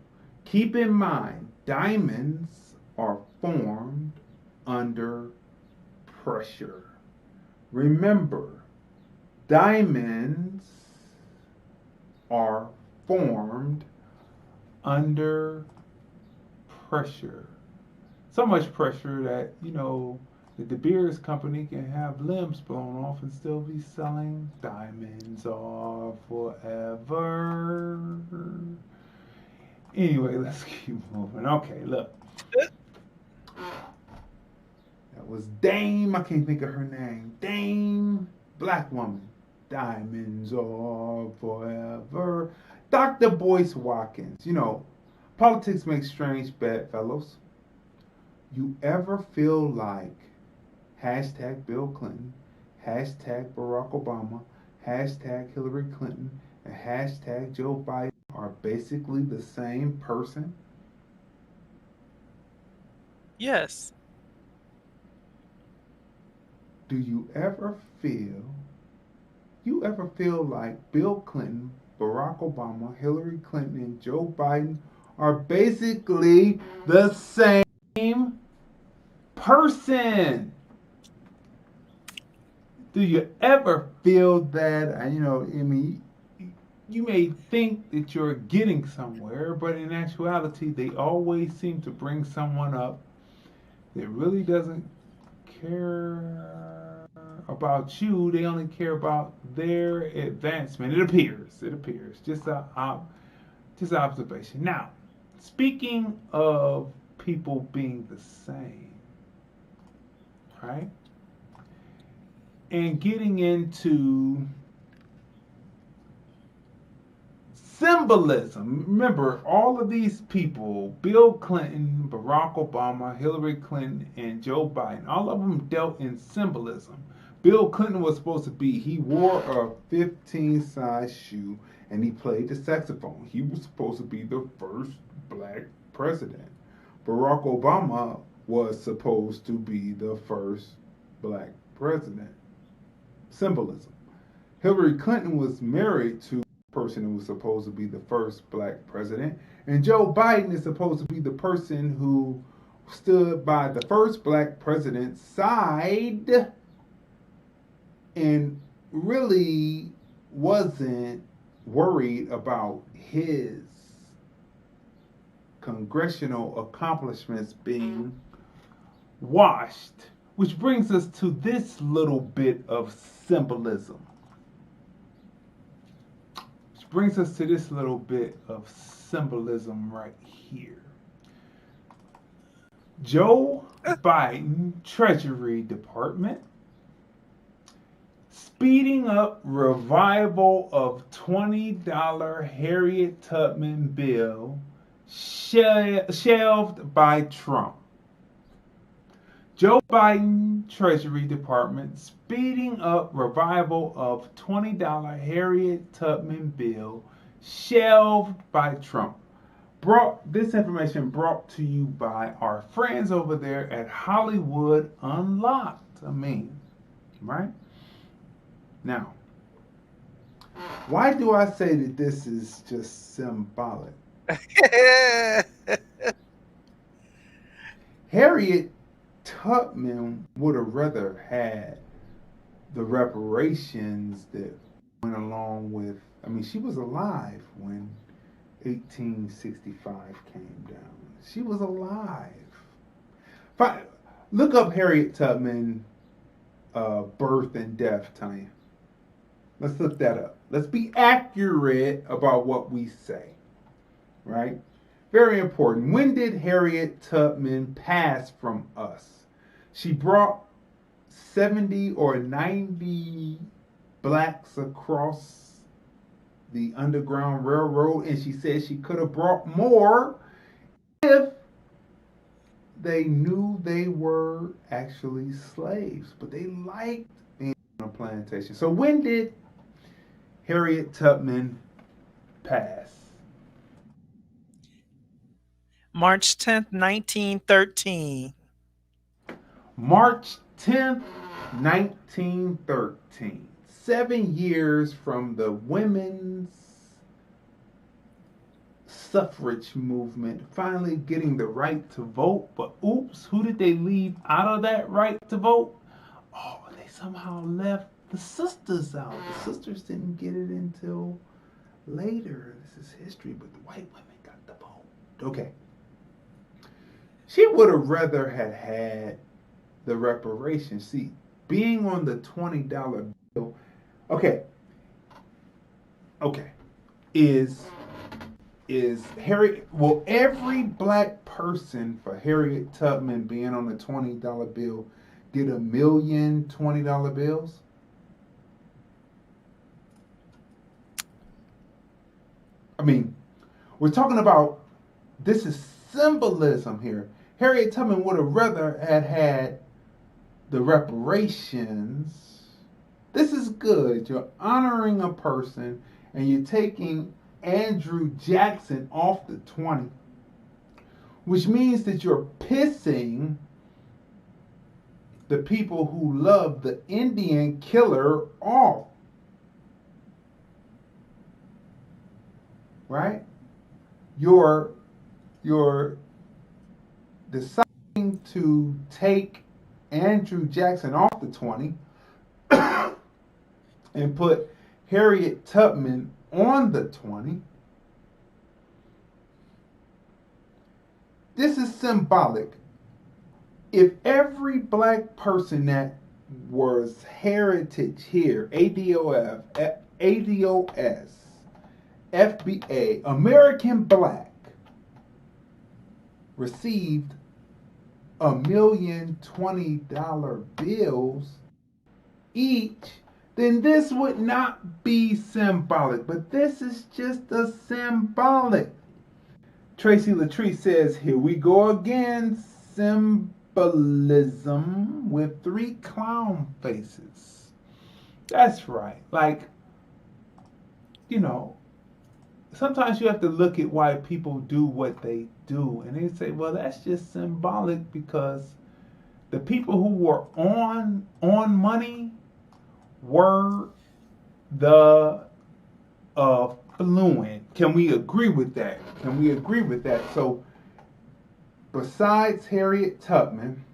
Keep in mind, diamonds are formed under pressure. Remember, diamonds are formed under pressure. So much pressure that, that the Beers Company can have limbs blown off and still be selling diamonds are forever. Anyway, let's keep moving. Okay, look. That was Dame, I can't think of her name. Dame, black woman. Diamonds are forever. Dr. Boyce Watkins. Politics makes strange bedfellows. You ever feel like hashtag Bill Clinton, hashtag Barack Obama, hashtag Hillary Clinton, and hashtag Joe Biden are basically the same person? Yes. Do you ever feel like Bill Clinton, Barack Obama, Hillary Clinton, and Joe Biden are basically the same person? Do you ever feel that? You may think that you're getting somewhere, but in actuality, they always seem to bring someone up that really doesn't care about you. They only care about their advancement. It appears. Just observation. Now, speaking of people being the same, right? And getting into symbolism. Remember, all of these people, Bill Clinton, Barack Obama, Hillary Clinton, and Joe Biden, all of them dealt in symbolism. Bill Clinton was supposed to be, he wore a 15-size shoe and he played the saxophone. He was supposed to be the first black president. Barack Obama was supposed to be the first black president. Symbolism. Hillary Clinton was married to a person who was supposed to be the first black president. And Joe Biden is supposed to be the person who stood by the first black president's side and really wasn't worried about his congressional accomplishments being washed. Which brings us to this little bit of symbolism. Brings us to this little bit of symbolism right here. Joe Biden, Treasury Department, speeding up revival of $20 Harriet Tubman bill shelved by Trump. Joe Biden, Treasury Department, speeding up revival of $20 Harriet Tubman bill shelved by Trump. This information brought to you by our friends over there at Hollywood Unlocked. Right? Now, why do I say that this is just symbolic? Harriet Tubman would have rather had the reparations that went along with, she was alive when 1865 came down. She was alive. Look up Harriet Tubman birth and death, Tonya. Let's look that up. Let's be accurate about what we say, right? Very important. When did Harriet Tubman pass from us? She brought 70 or 90 blacks across the Underground Railroad, and she said she could have brought more if they knew they were actually slaves, but they liked being on a plantation. So when did Harriet Tubman pass? March 10th, 1913. March 10th, 1913. 7 years from the women's suffrage movement finally getting the right to vote. But oops, who did they leave out of that right to vote? Oh, they somehow left the sisters out. The sisters didn't get it until later. This is history, but the white women got the vote. Okay. She would have rather had the reparations. See, being on the $20 bill, is Harriet, will every black person for Harriet Tubman being on the $20 bill get 1,000,000 $20 bills? We're talking about, this is symbolism here. Harriet Tubman would have rather had the reparations. This is good. You're honoring a person and you're taking Andrew Jackson off the 20, which means that you're pissing the people who love the Indian killer off. Right? You're deciding to take Andrew Jackson off the 20 and put Harriet Tubman on the 20. This is symbolic. If every black person that was heritage here, ADOF, ADOS, FBA, American Black, received 1,000,000 $20 bills each, then this would not be symbolic. But this is just a symbolic. Tracy Latrice says, here we go again. Symbolism with 3 clown faces. That's right. Like, you know, sometimes you have to look at why people do what they do. And they say, well, that's just symbolic because the people who were on money were the affluent. Can we agree with that? Can we agree with that? So, besides Harriet Tubman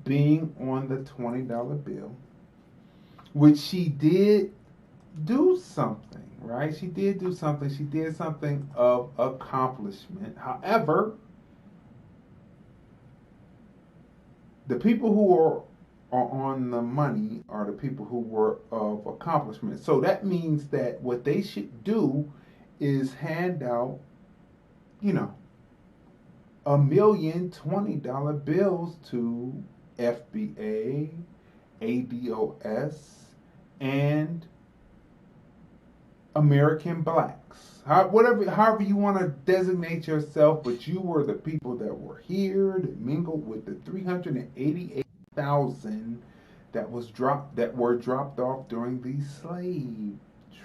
being on the $20 bill, which she did do something, right? She did do something. She did something of accomplishment. However, the people who are on the money are the people who were of accomplishment. So that means that what they should do is hand out, you know, $1 million $20 bills to FBA, ADOS, and American blacks. However you want to designate yourself, but you were the people that were here that mingled with the 388,000 that were dropped off during the slave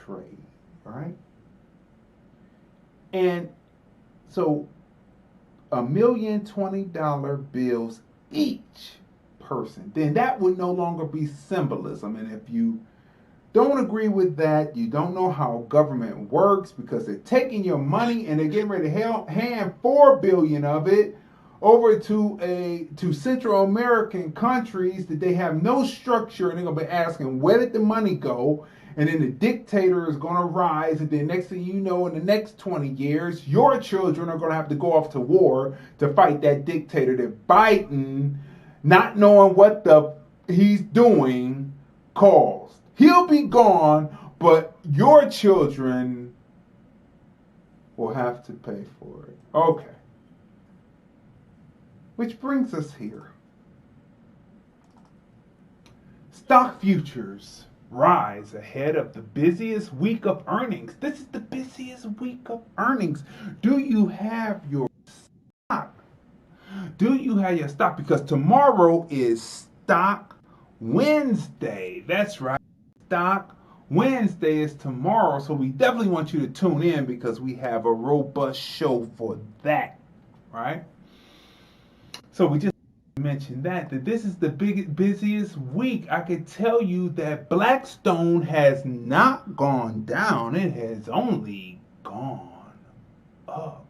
trade, right? And so $1 million $20 bills each person, then that would no longer be symbolism. And if you don't agree with that, you don't know how government works, because they're taking your money and they're getting ready to hand $4 billion of it over to Central American countries that they have no structure, and they're gonna be asking, where did the money go? And then the dictator is gonna rise, and then next thing you know, in the next 20 years, your children are gonna have to go off to war to fight that dictator that Biden, not knowing what he's doing, caused. He'll be gone, but your children will have to pay for it. Okay. Which brings us here. Stock futures rise ahead of the busiest week of earnings. This is the busiest week of earnings. Do you have your stock? Do you have your stock? Because tomorrow is Stock Wednesday. That's right. Stock Wednesday is tomorrow, so we definitely want you to tune in because we have a robust show for that, right? So we just mentioned that this is the busiest week. I can tell you that Blackstone has not gone down. It has only gone up.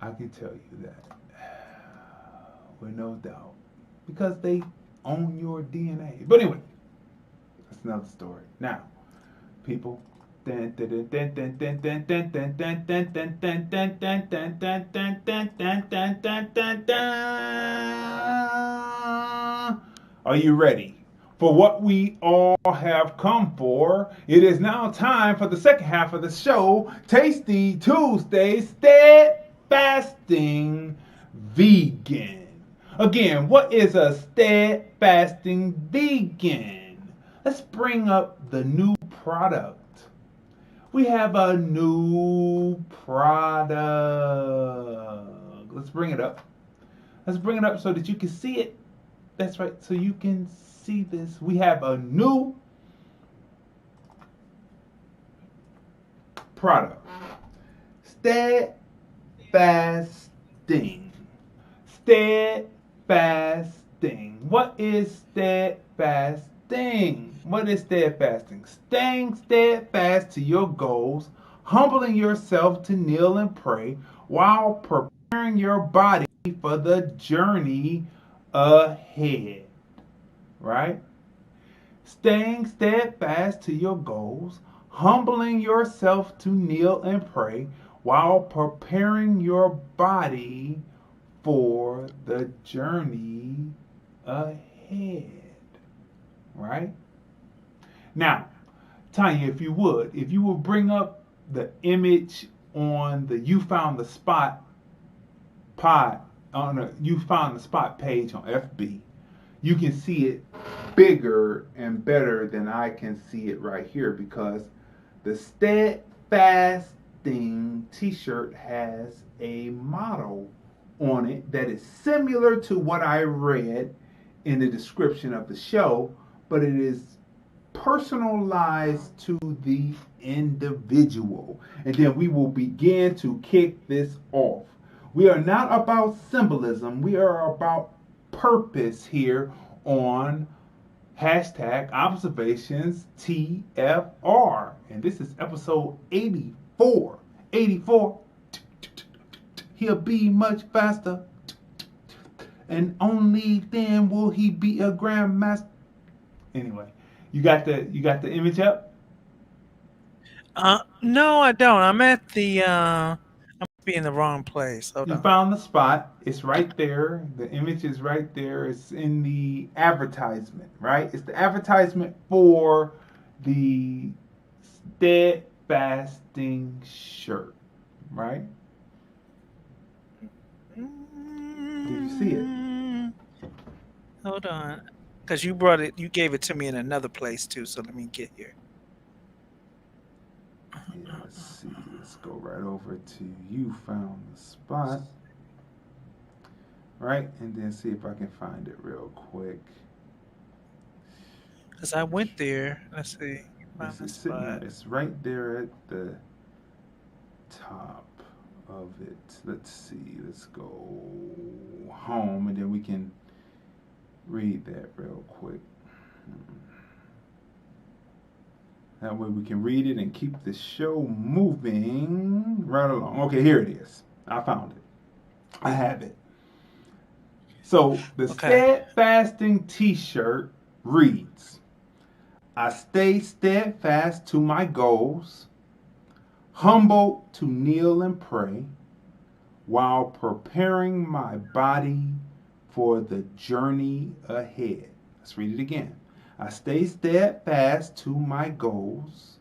I can tell you that with no doubt, because they own your DNA. But anyway, that's another story. Now, people, are you ready for what we all have come for? It is now time for the second half of the show, Tasty Tuesday Sted-Fast-Ing Vegan. Again, what is a Sted-Fast-Ing Vegan? Let's bring up the new product. We have a new product. Let's bring it up. Let's bring it up so that you can see it. That's right, so you can see this. We have a new product. Sted-Fast-Ing. Sted-Fast-Ing. What is Sted-Fast-Ing? What is Sted-Fast-Ing? Staying steadfast to your goals, humbling yourself to kneel and pray while preparing your body for the journey ahead. Right? Staying steadfast to your goals, humbling yourself to kneel and pray while preparing your body for the journey ahead. Right? Now, Tonya, if you would bring up the image on the You Found the Spot page on FB. you can see it bigger and better than I can see it right here, because the Sted-Fast-Ing t-shirt has a motto on it that is similar to what I read in the description of the show, but it is personalized to the individual. And then we will begin to kick this off. We are not about symbolism. We are about purpose here on hashtag observations TFR. And this is episode 84. 84. He'll be much faster. And only then will he be a grandmaster. Anyway, you got the image up? No, I don't. I'm at the I must be in the wrong place. Hold You on. found the spot. It's right there. The image is right there. It's in the advertisement, right? It's the advertisement for the Sted-Fast-Ing shirt, right? Did you see it? Hold on. Because you brought it, you gave it to me in another place too, so let me get here. Yeah, let's see. Let's go right over to you found the spot. Right? And then see if I can find it real quick. Because I went there. Let's see. Find the spot. It's right there at the top of it. Let's see. Let's go home and then we can read that real quick. That way we can read it and keep the show moving right along. Okay, here it is. I found it. I have it. So the Sted-Fast-Ing t-shirt reads, I stay steadfast to my goals, humble to kneel and pray, while preparing my body for the journey ahead. Let's read it again. I stay steadfast to my goals,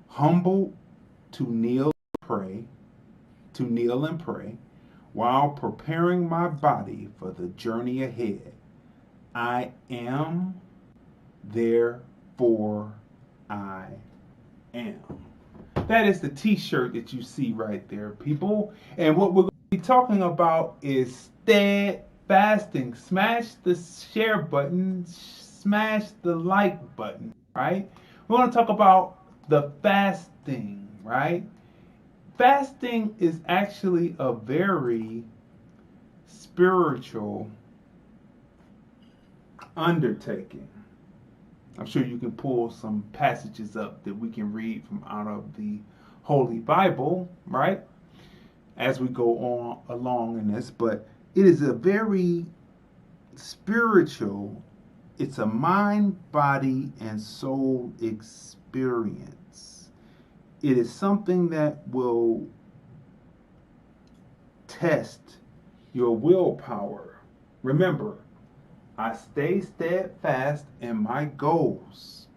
humble to kneel and pray, while preparing my body for the journey ahead. I am, therefore I am. That is the t-shirt that you see right there, people. And what we're going to be talking about is Sted-Fast-Ing. Smash the share button, smash the like button, right? We're going to talk about the fasting, right? Fasting is actually a very spiritual undertaking. I'm sure you can pull some passages up that we can read from out of the Holy Bible, right? As we go on along in this, but it is a very spiritual, it's a mind, body, and soul experience. It is something that will test your willpower. Remember, I stay steadfast in my goals,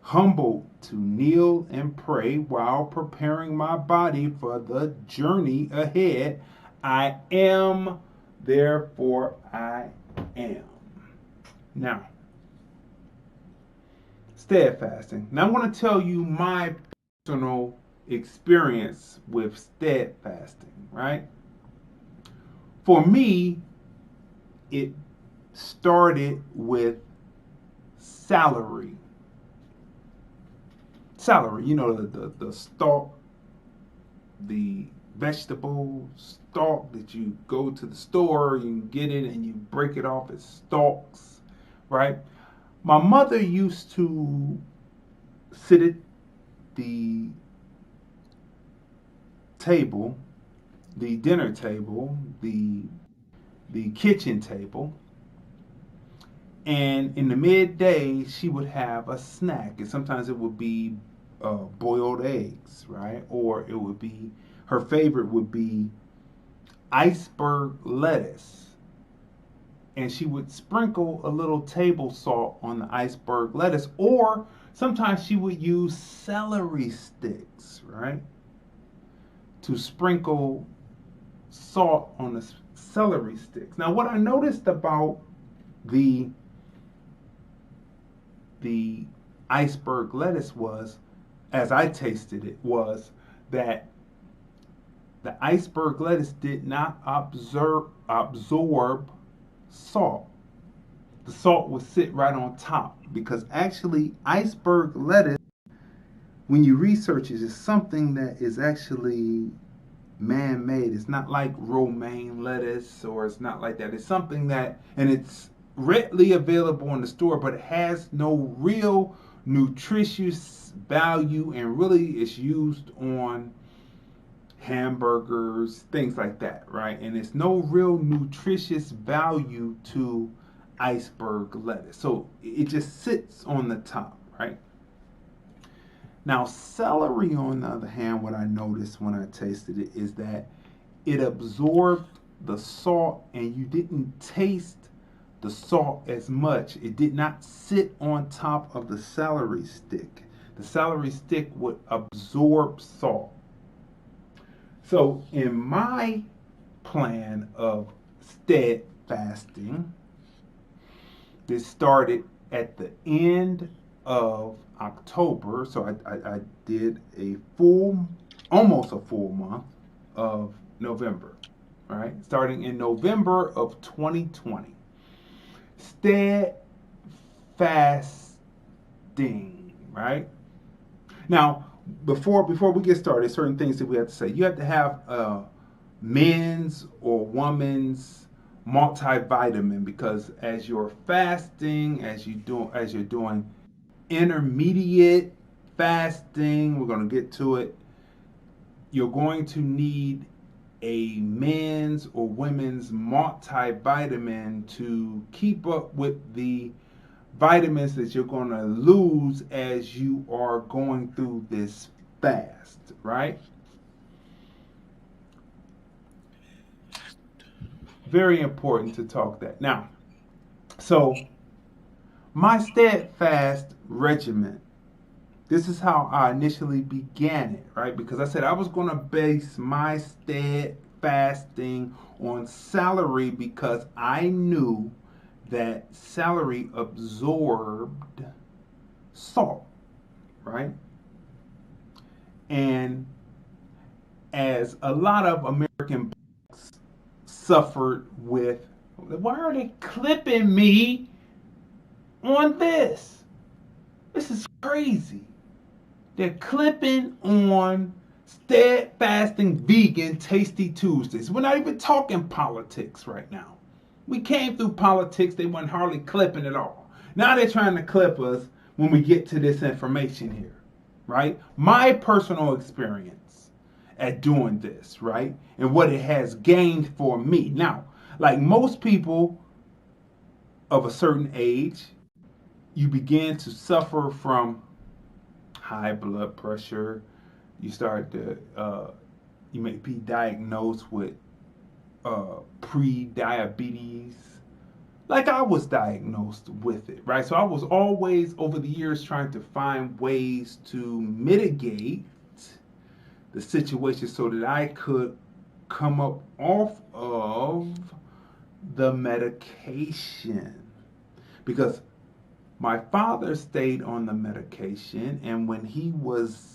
humble to kneel and pray while preparing my body for the journey ahead. I am, therefore I am. Now, steadfasting. Now I'm going to tell you my personal experience with steadfasting, right? For me, it started with salary. Salary, you know, the stalk, the vegetable stalk that you go to the store, you get it and you break it off as stalks, right? My mother used to sit at the table, the dinner table, the kitchen table, and in the midday she would have a snack, and sometimes it would be boiled eggs, right? Or it would be, her favorite would be iceberg lettuce, and she would sprinkle a little table salt on the iceberg lettuce, or sometimes she would use celery sticks, right, to sprinkle salt on the celery sticks. Now, what I noticed about the iceberg lettuce was, as I tasted it, was that the iceberg lettuce did not absorb salt. The salt would sit right on top, because actually iceberg lettuce, when you research it, is something that is actually man-made. It's not like romaine lettuce, or it's not like that. It's something that, and it's readily available in the store, but it has no real nutritious value, and really it's used on hamburgers, things like that, right? And it's no real nutritious value to iceberg lettuce. So it just sits on the top, right? Now, celery, on the other hand, what I noticed when I tasted it is that it absorbed the salt, and you didn't taste the salt as much. It did not sit on top of the celery stick. The celery stick would absorb salt. So in my plan of Sted-Fast-Ing, this started at the end of October. So I did almost a full month of November, right? Starting in November of 2020. Sted-Fast-Ing, right? Now, before we get started, certain things that we have to say. You have to have a men's or woman's multivitamin, because as you're fasting, as you're doing intermediate fasting, we're going to get to it, you're going to need a men's or women's multivitamin to keep up with the vitamins that you're going to lose as you are going through this fast, right? Very important to talk that. Now, so my Sted-Fast regiment, this is how I initially began it, right? Because I said I was going to base my Sted-Fast-Ing on celery, because I knew that celery absorbed salt, right? And as a lot of American blacks suffered with, why are they clipping me on this? This is crazy. They're clipping on Sted-Fast-Ing Vegan Tasty Tuesdays. We're not even talking politics right now. We came through politics, they weren't hardly clipping at all. Now they're trying to clip us when we get to this information here, right? My personal experience at doing this, right? And what it has gained for me. Now, like most people of a certain age, you begin to suffer from high blood pressure. You start to, you may be diagnosed with pre-diabetes, like I was diagnosed with it, right? So I was always, over the years, trying to find ways to mitigate the situation so that I could come up off of the medication. Because my father stayed on the medication, and when he was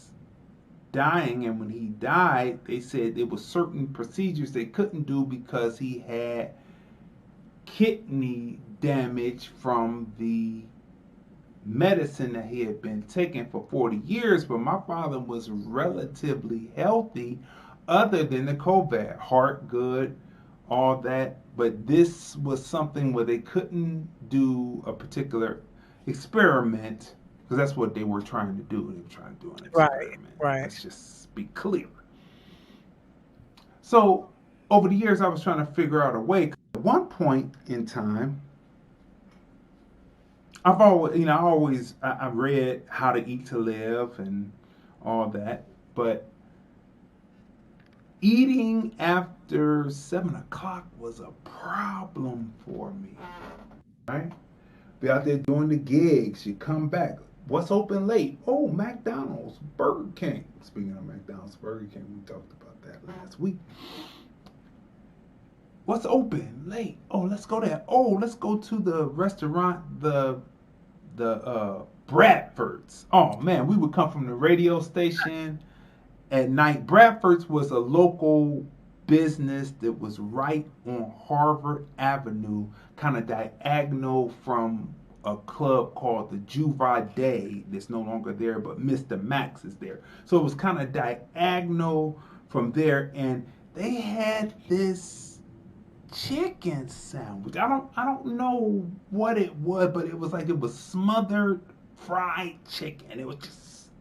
dying, and when he died, they said there were certain procedures they couldn't do because he had kidney damage from the medicine that he had been taking for 40 years. But my father was relatively healthy, other than the COVID, heart good, all that. But this was something where they couldn't do a particular experiment, because that's what they were trying to do. They were trying to do an experiment. Right. Let's just be clear. So over the years, I was trying to figure out a way. At one point in time, I read How to Eat to Live and all that, but eating after 7 o'clock was a problem for me, right? Be out there doing the gigs, you come back. What's open late? Oh, McDonald's, Burger King. Speaking of McDonald's, Burger King, we talked about that last week. What's open late? Oh, let's go there. Oh, let's go to the restaurant, the Bradford's. Oh man, we would come from the radio station at night. Bradford's was a local business that was right on Harvard Avenue, kind of diagonal from a club called the Juve that's no longer there, but Mr. Max is there. So it was kind of diagonal from there, and they had this chicken sandwich. I don't know what it was, but it was smothered fried chicken. It was just,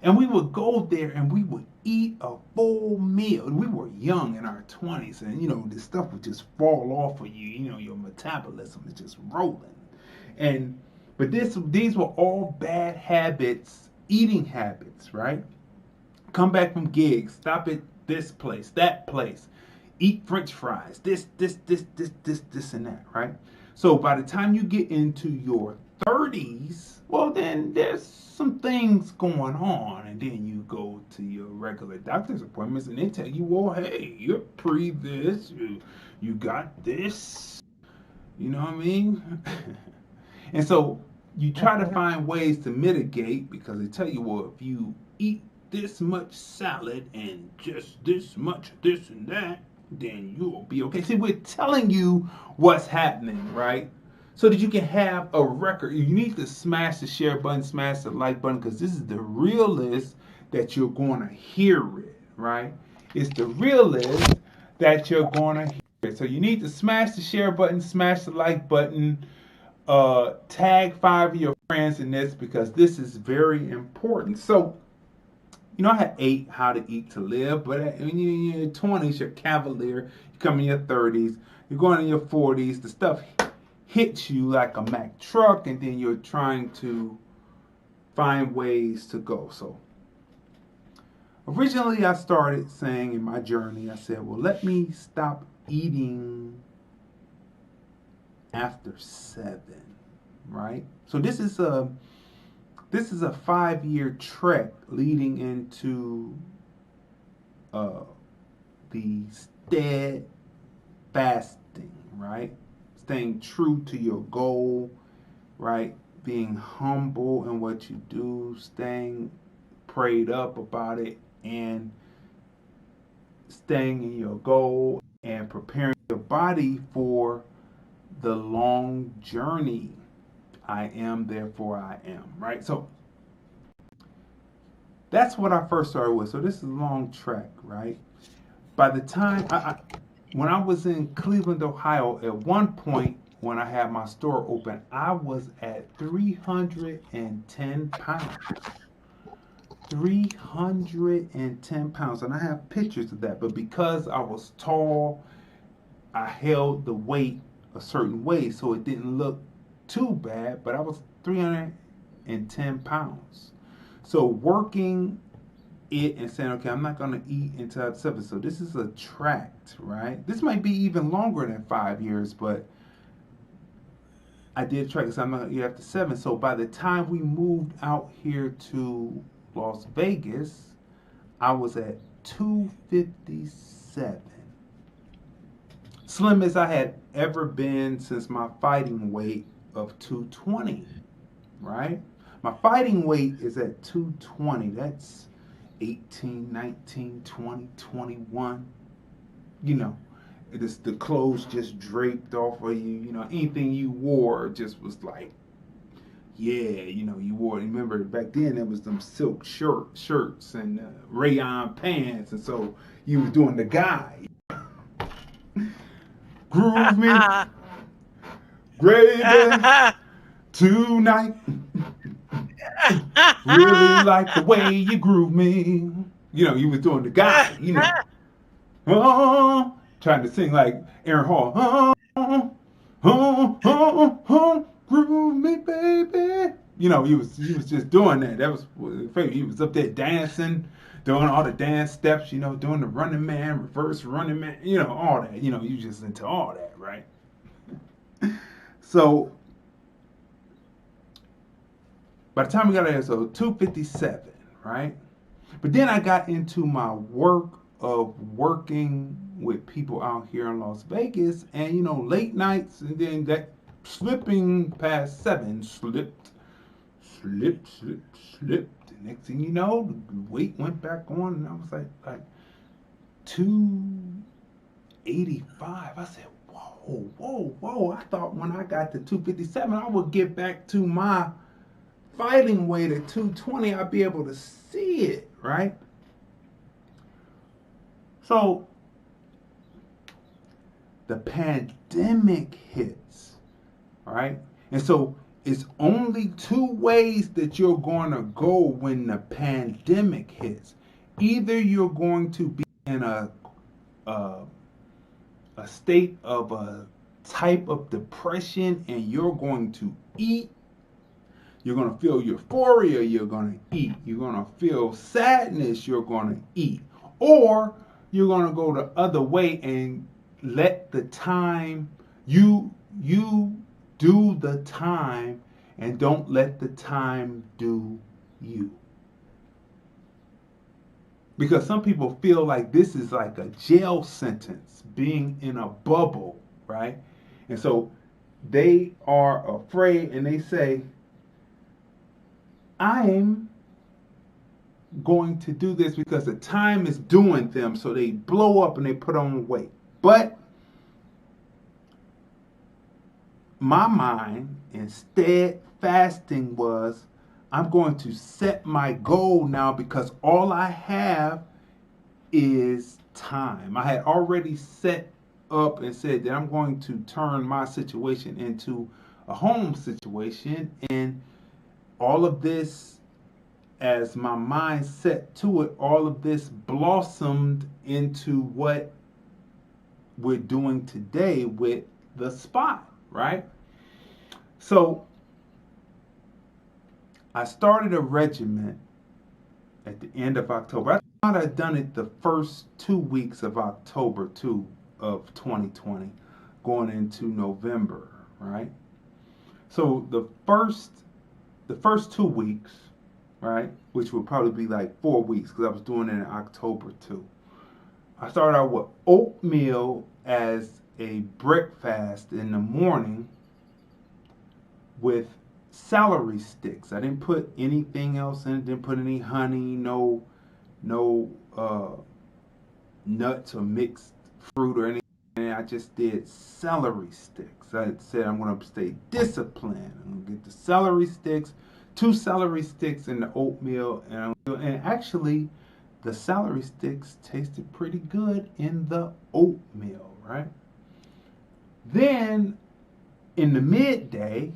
and we would go there and we would eat a full meal. We were young in our 20s, and this stuff would just fall off of you. Your metabolism is just rolling. But these were all bad habits, eating habits, right? Come back from gigs, stop at this place, that place, eat French fries, this, and that, right? So by the time you get into your 30s, well, then there's some things going on, and then you go to your regular doctor's appointments, and they tell you, well, hey, you're pre this, you got this, you know what I mean? And so you try to find ways to mitigate, because they tell you, well, if you eat this much salad and just this much this and that, then you'll be okay. See, we're telling you what's happening, right? So that you can have a record. You need to smash the share button, smash the like button, because this is the realest that you're going to hear it, right? It's the realest that you're going to hear it. So you need to smash the share button, smash the like button, tag 5 of your friends in this, because this is very important. So, I had 8 How to Eat to Live, but when you're in your 20s, you're cavalier. You come in your 30s, you're going in your 40s, the stuff hits you like a Mack truck, and then you're trying to find ways to go. So, originally I started saying in my journey, I said, well, let me stop eating after 7, right? So this is a 5-year trek leading into the Sted-Fast-Ing, right? Staying true to your goal, right? Being humble in what you do, staying prayed up about it, and staying in your goal and preparing your body for the long journey. I am, therefore I am, right? So that's what I first started with. So this is a long trek, right? By the time when I was in Cleveland, Ohio, at one point when I had my store open, I was at 310 pounds. 310 pounds. And I have pictures of that. But because I was tall, I held the weight a certain way, so it didn't look too bad, but I was 310 pounds. So working it and saying, okay, I'm not going to eat until I'm 7. So this is a tract, right? This might be even longer than 5 years, but I did track, so I'm not going to eat after 7. So by the time we moved out here to Las Vegas, I was at 257. Slimmest I had ever been since my fighting weight of 220, right? My fighting weight is at 220. That's 18, 19, 20, 21. It's the clothes just draped off of you. Anything you wore just was like, yeah, you wore. Remember back then there was them silk shirts and rayon pants, and so you was doing the guy. Groove me, gravy, tonight. Really like the way you groove me. You was doing the guy, Oh, trying to sing like Aaron Hall. Groove me, baby. He was just doing that. That was he was up there dancing, doing all the dance steps, doing the running man, reverse running man, all that. You just into all that, right? So by the time we got there, so 257, right? But then I got into my work of working with people out here in Las Vegas, and late nights, and then that slipping past 7, slipped. The next thing you know, the weight went back on, and I was like 285. I said, whoa. I thought when I got to 257, I would get back to my fighting weight at 220. I'd be able to see it, right? So the pandemic hits, right? And so it's only 2 ways that you're going to go when the pandemic hits. Either you're going to be in a state of a type of depression and you're going to eat. You're going to feel euphoria, you're going to eat. You're going to feel sadness, you're going to eat. Or you're going to go the other way and let the time, you do the time and don't let the time do you. Because some people feel like this is like a jail sentence, being in a bubble, right? And so they are afraid and they say, I'm going to do this because the time is doing them. So they blow up and they put on weight. But my mind in Sted-Fast-Ing was, I'm going to set my goal now because all I have is time. I had already set up and said that I'm going to turn my situation into a home situation, and all of this, as my mind set to it, all of this blossomed into what we're doing today with the spot, right? So I started a regiment at the end of October. I thought I'd done it the first 2 weeks of October of 2020, going into November, right? So the first 2 weeks, right, which would probably be like 4 weeks because I was doing it in October too. I started out with oatmeal as a breakfast in the morning with celery sticks. I didn't put anything else in it. Didn't put any honey, no nuts or mixed fruit or anything. I just did celery sticks. I said I'm going to stay disciplined. I'm going to get the celery sticks, 2 celery sticks in the oatmeal, and actually the celery sticks tasted pretty good in the oatmeal, right? Then in the midday,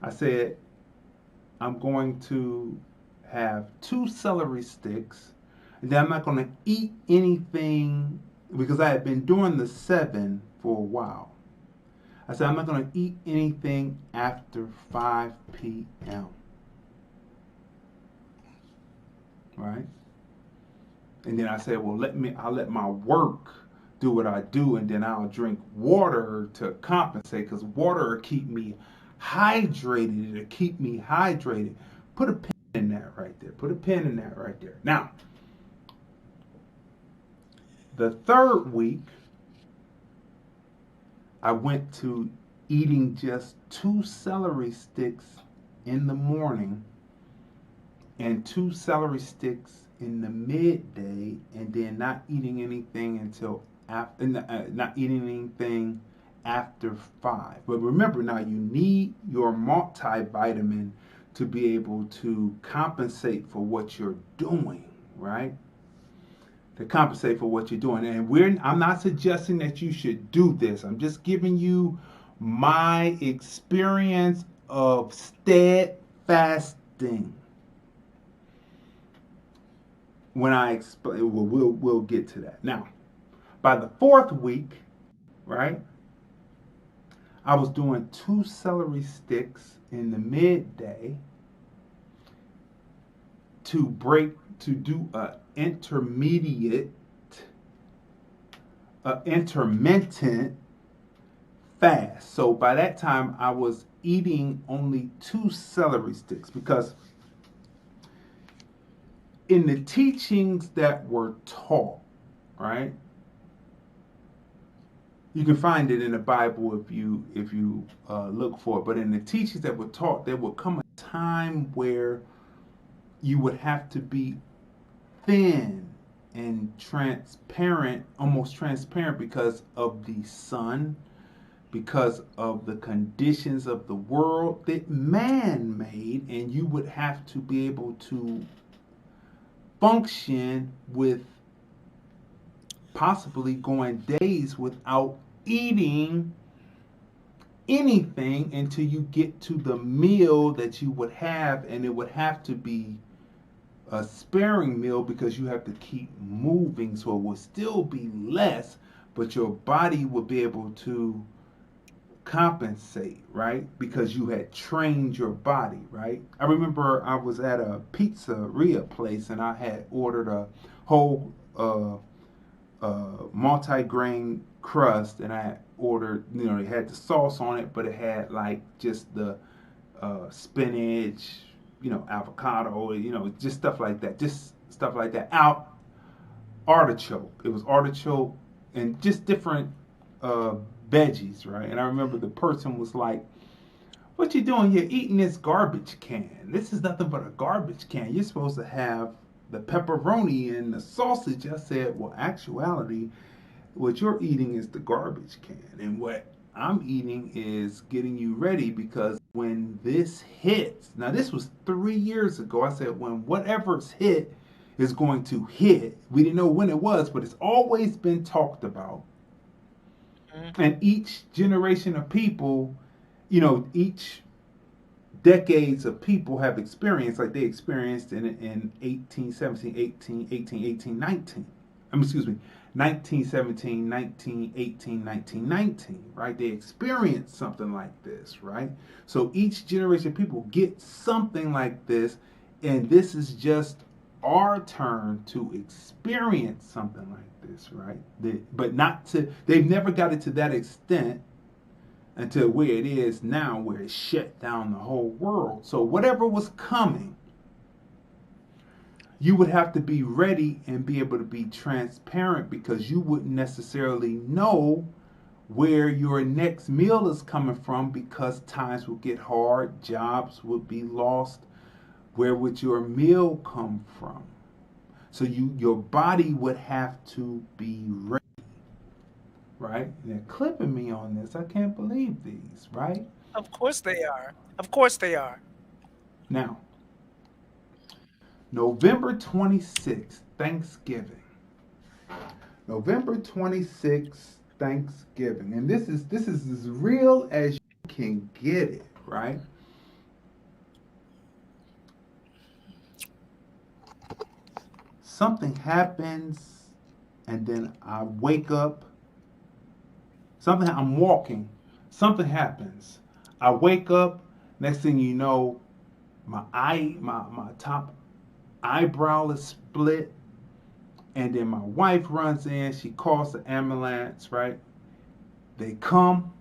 I said, I'm going to have 2 celery sticks, and then I'm not going to eat anything because I had been doing the 7 for a while. I said, I'm not going to eat anything after 5 p.m. Right? And then I said, well, I'll let my work do what I do, and then I'll drink water to compensate, because water will keep me hydrated. It'll keep me hydrated. Put a pin in that right there. Put a pin in that right there. Now, the 3rd week, I went to eating just 2 celery sticks in the morning and 2 celery sticks in the midday, and then not eating anything until after, not eating anything after 5. But remember, now you need your multivitamin to be able to compensate for what you're doing, right? To compensate for what you're doing. And I'm not suggesting that you should do this. I'm just giving you my experience of Sted-Fast-Ing. When I explain, we'll get to that. Now, by the 4th week, right, I was doing 2 celery sticks in the midday to do a intermittent fast. So by that time, I was eating only 2 celery sticks, because in the teachings that were taught, right? You can find it in the Bible if you look for it. But in the teachings that were taught, there would come a time where you would have to be thin and transparent, almost transparent, because of the sun, because of the conditions of the world that man made, and you would have to be able to function with possibly going days without eating anything until you get to the meal that you would have, and it would have to be a sparing meal because you have to keep moving, so it will still be less, but your body will be able to compensate, right? Because you had trained your body, right? I remember I was at a pizzeria place and I had ordered a whole multi-grain crust, and I ordered, it had the sauce on it, but it had like just the spinach, avocado, just stuff like that. Artichoke. It was artichoke and just different veggies, right? And I remember the person was like, "What you doing? You're eating this garbage can. This is nothing but a garbage can. You're supposed to have the pepperoni and the sausage." I said, "Well, actuality, what you're eating is the garbage can, and what I'm eating is getting you ready, because when this hits," now this was 3 years ago, I said, "when whatever's hit is going to hit." We didn't know when it was, but it's always been talked about. And each generation of people, each decades of people have experienced, like they experienced in 1817, 18, 19. 1917, 1918, 1919, right? They experienced something like this, right? So each generation of people get something like this, and this is just our turn to experience something like this, right? They've never got it to that extent until where it is now, where it shut down the whole world. So whatever was coming, you would have to be ready and be able to be transparent, because you wouldn't necessarily know where your next meal is coming from, because times will get hard, jobs would be lost. Where would your meal come from? So your body would have to be ready, right? And they're clipping me on this. I can't believe these, right? Of course they are. Of course they are. Now, November 26th, Thanksgiving. November 26th, Thanksgiving. And this is as real as you can get it, right? Something happens, and then I wake up. I'm walking. Something happens. I wake up. Next thing you know, my top eyebrow is split, and then my wife runs in. She calls the ambulance, right? They come.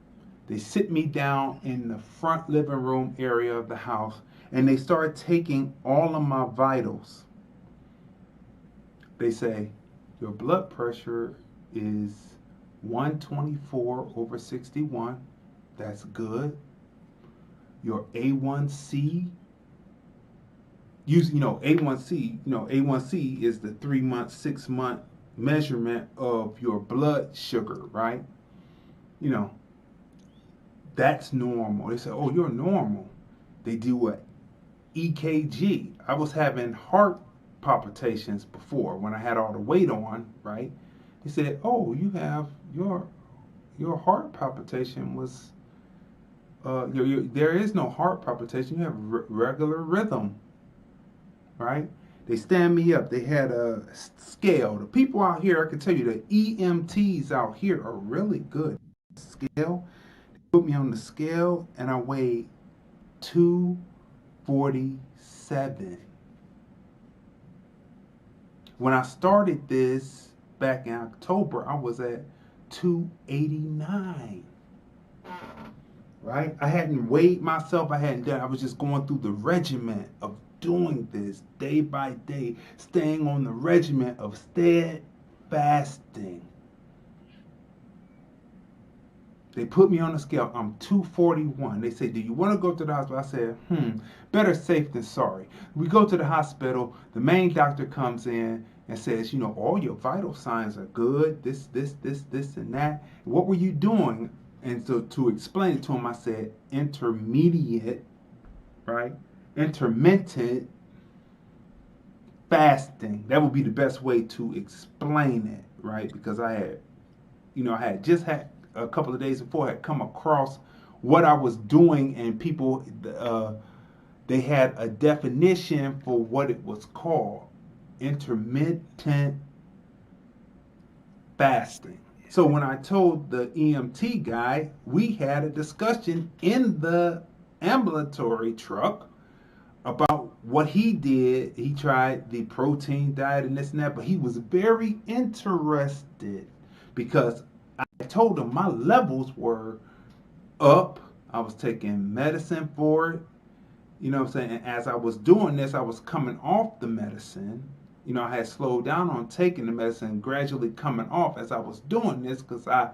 They sit me down in the front living room area of the house, and they start taking all of my vitals. They say, your blood pressure is 124/61. That's good. Your A1C, A1C is the 3-month, 6-month measurement of your blood sugar, right? That's normal. They say, "Oh, you're normal." They do a EKG. I was having heart palpitations before when I had all the weight on, right? He said, "Oh, you have your heart palpitation was there is no heart palpitation. You have regular rhythm," right? They stand me up. They had a scale. The people out here, I can tell you, the EMTs out here are really good. Scale. They put me on the scale, and I weighed 247. When I started this back in October, I was at 289. Right? I hadn't weighed myself. I was just going through the regiment of doing this day by day, staying on the regiment of fasting. They put me on the scale. I'm 241. They say, do you want to go to the hospital? I said, better safe than sorry. We go to the hospital. The main doctor comes in and says, all your vital signs are good. This, and that. What were you doing? And so to explain it to him, I said, intermediate, right? Intermittent fasting. That would be the best way to explain it, right? Because I had just had a couple of days before had come across what I was doing, and people they had a definition for what it was called: intermittent fasting. So when I told the EMT guy, we had a discussion in the ambulatory truck about what he did. He tried the protein diet and this and that, but he was very interested because I told him my levels were up. I was taking medicine for it. You know what I'm saying? And as I was doing this, I was coming off the medicine. I had slowed down on taking the medicine, gradually coming off as I was doing this because I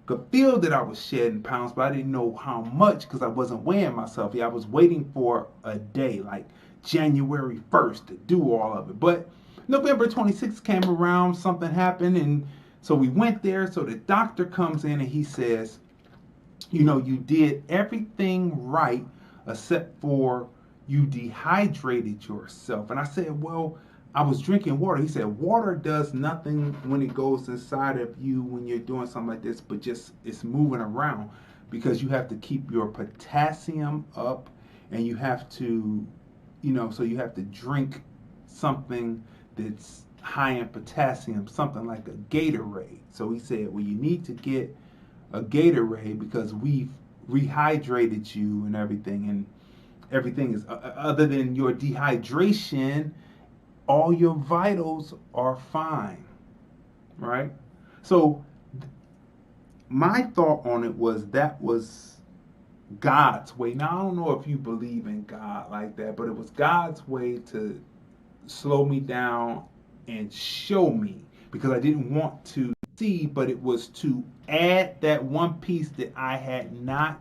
could feel that I was shedding pounds, but I didn't know how much because I wasn't weighing myself. I was waiting for a day, like January 1st, to do all of it. But November 26th came around, something happened, and so we went there. So the doctor comes in and he says, you did everything right except for you dehydrated yourself. And I said, well, I was drinking water. He said, water does nothing when it goes inside of you when you're doing something like this, but just it's moving around because you have to keep your potassium up, and you have to, so you have to drink something that's high in potassium, something like a Gatorade. So he said, well, you need to get a Gatorade because we've rehydrated you and everything is other than your dehydration, all your vitals are fine, right? So my thought on it was that was God's way. Now, I don't know if you believe in God like that, but it was God's way to slow me down and show me, because I didn't want to see, but it was to add that one piece that I had not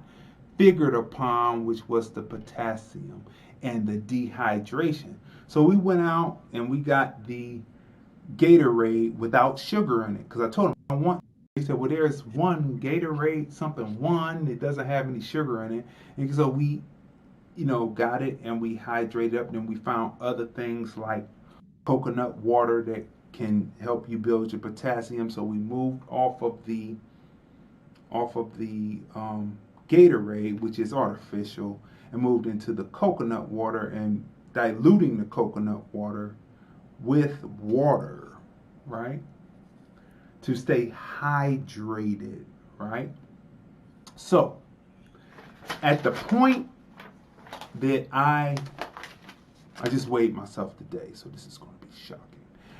figured upon, which was the potassium and the dehydration. So we went out and we got the Gatorade without sugar in it, because I told him I want. He said, well, there's one Gatorade, it doesn't have any sugar in it. And so we, got it and we hydrated up. And then we found other things like coconut water that can help you build your potassium. So we moved off of the Gatorade, which is artificial, and moved into the coconut water and diluting the coconut water with water, right? To stay hydrated, right? So, at the point that I just weighed myself today, so this is going to be shocking.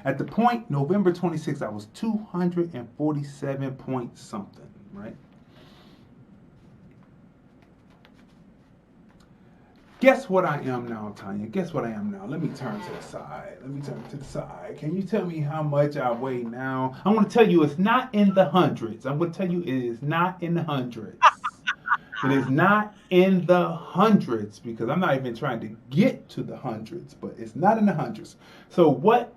At the point, November 26th, I was 247 point something, right? Guess what I am now, Tonya? Guess what I am now? Let me turn to the side. Can you tell me how much I weigh now? I'm going to tell you it's not in the hundreds. I'm going to tell you it is not in the hundreds. It is not in the hundreds, because I'm not even trying to get to the hundreds, but it's not in the hundreds. So what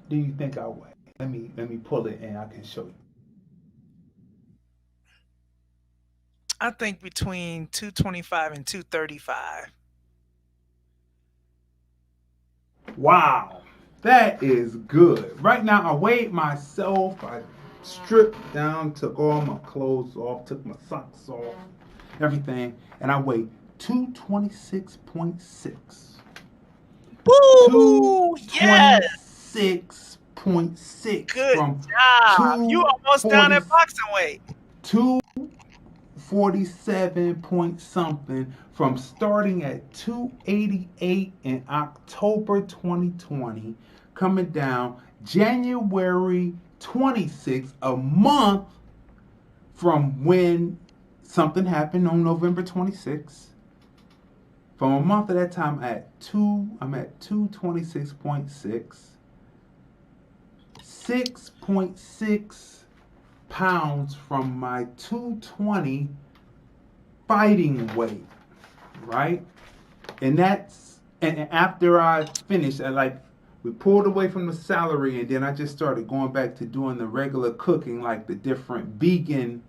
do you think I weigh? Let me pull it and I can show you. I think between 225 and 235. Wow, that is good. Right now, I weighed myself. I stripped down, took all my clothes off, took my socks off, everything, and I weighed 226.6. Woo! Yes! 226.6. Good job. You almost down at boxing weight. 247 point something from starting at 288 in October 2020, coming down January 26th, a month from when something happened on November 26th. From a month of that time, I'm at 226.6. 6.6 pounds from my 220 fighting weight, right? And after I finished, we pulled away from the salary, and then I just started going back to doing the regular cooking, like the different vegan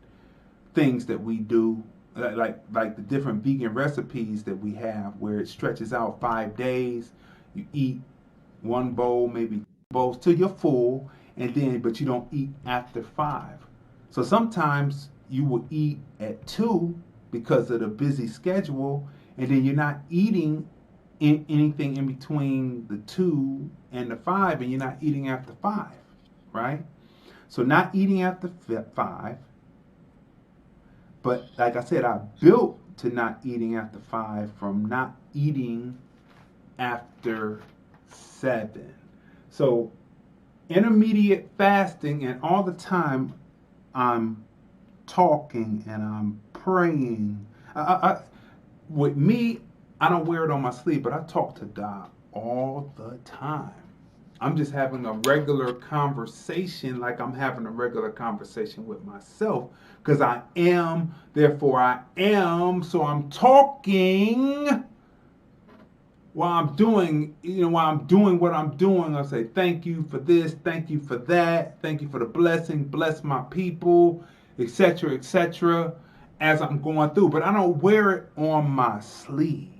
things that we do, like the different vegan recipes that we have, where it stretches out 5 days. You eat one bowl, maybe two bowls till you're full, but you don't eat after 5. So sometimes you will eat at 2 because of the busy schedule, and then you're not eating anything in between the 2 and the 5, and you're not eating after 5, right? So not eating after 5, but like I said, I built to not eating after 5 from not eating after 7. So intermediate fasting, and all the time I'm talking and I'm praying. With me, I don't wear it on my sleeve, but I talk to God all the time. I'm just having a regular conversation, like I'm having a regular conversation with myself, because I am, therefore I am. So I'm talking while I'm doing what I'm doing. I say, thank you for this, thank you for that, thank you for the blessing, bless my people, etc., as I'm going through. But I don't wear it on my sleeve.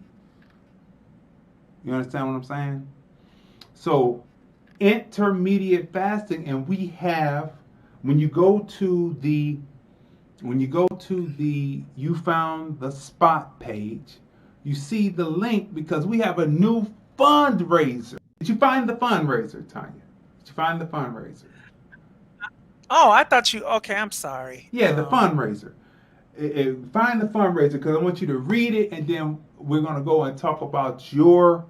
You understand what I'm saying? So intermediate fasting, and we have, when you go to the You Found the Spot page, you see the link, because we have a new fundraiser. Did you find the fundraiser, Tonya? Did you find the fundraiser? Oh, I thought you. Okay, I'm sorry. Yeah, the fundraiser. Find the fundraiser, because I want you to read it, and then we're going to go and talk about your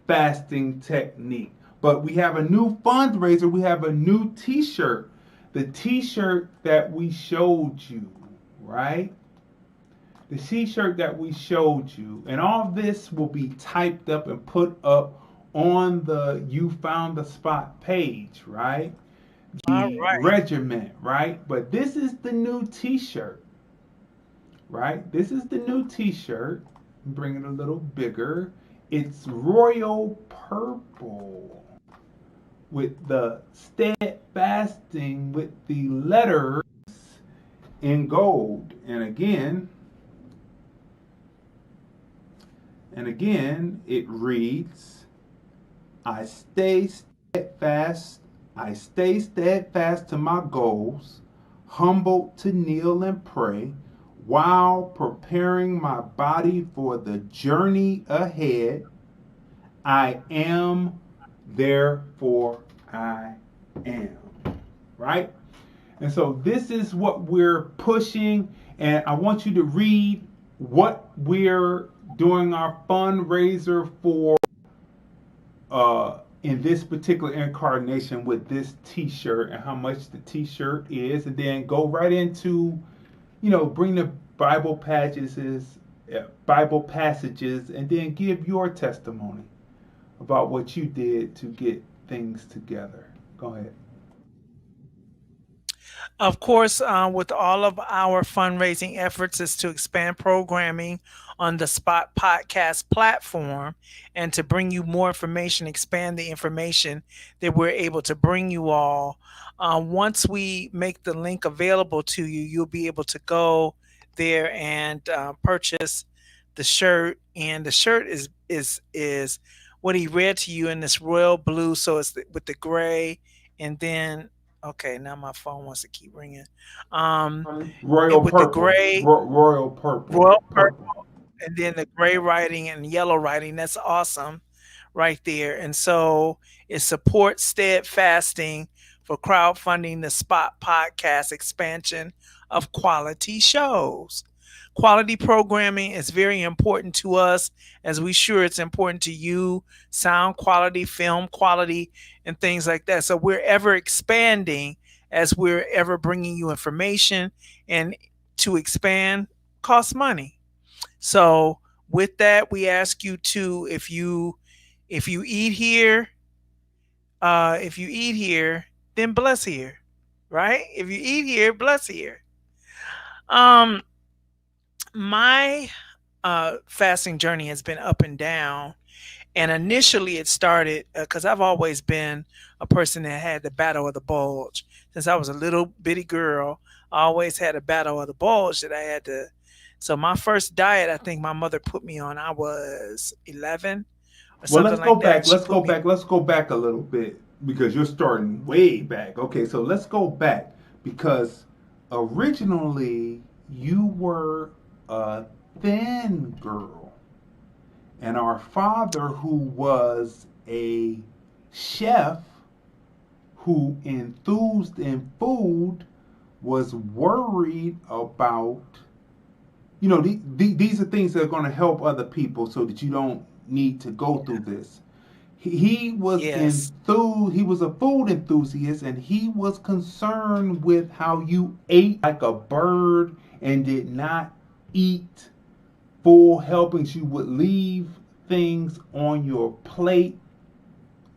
fasting technique. But we have a new fundraiser. We have a new t-shirt. The t-shirt that we showed you, right? The t-shirt that we showed you. And all this will be typed up and put up on the You Found the Spot page, right? The regiment, right? But this is the new t-shirt, right? This is the new t-shirt. Bring it a little bigger. It's royal purple with the Sted-Fast-Ing with the letters in gold. And again, it reads, I stay steadfast to my goals, humbled to kneel and pray, while preparing my body for the journey ahead. I am, therefore I am. Right? And so this is what we're pushing, and I want you to read what we're doing our fundraiser for in this particular incarnation with this t-shirt, and how much the t-shirt is, and then go right into, bring the Bible passages, and then give your testimony about what you did to get things together. Go ahead. Of course, with all of our fundraising efforts is to expand programming on the Spot Podcast platform, and to bring you more information, expand the information that we're able to bring you all. Once we make the link available to you, you'll be able to go there and purchase the shirt. And the shirt is what he read to you in this royal blue, so it's with the gray, and then okay, now my phone wants to keep ringing. Royal with purple. The gray, royal purple. Royal purple, and then the gray writing and yellow writing. That's awesome, right there. And so it supports Sted-Fast-Ing for crowdfunding the Spot Podcast expansion of quality shows. Quality programming is very important to us, as we sure it's important to you. Sound quality, film quality, and things like that. So we're ever expanding as we're ever bringing you information, and to expand costs money. So with that, we ask you to, if you eat here, then then bless here, right? If you eat here, bless here. Um, my fasting journey has been up and down. And initially, it started because I've always been a person that had the battle of the bulge. Since I was a little bitty girl, I always had a battle of the bulge that I had to. So my first diet, I think my mother put me on. I was 11 or Well, something let's go like that. back. She Let's go put me. back. Let's go back a little bit because you're starting way back. Okay, so let's go back because originally you were a thin girl, and our father, who was a chef who enthused in food, was worried about, these are things that are going to help other people so that you don't need to go through this. He was Yes. enthused. He was a food enthusiast, and he was concerned with how you ate like a bird and did not eat full helpings. You would leave things on your plate,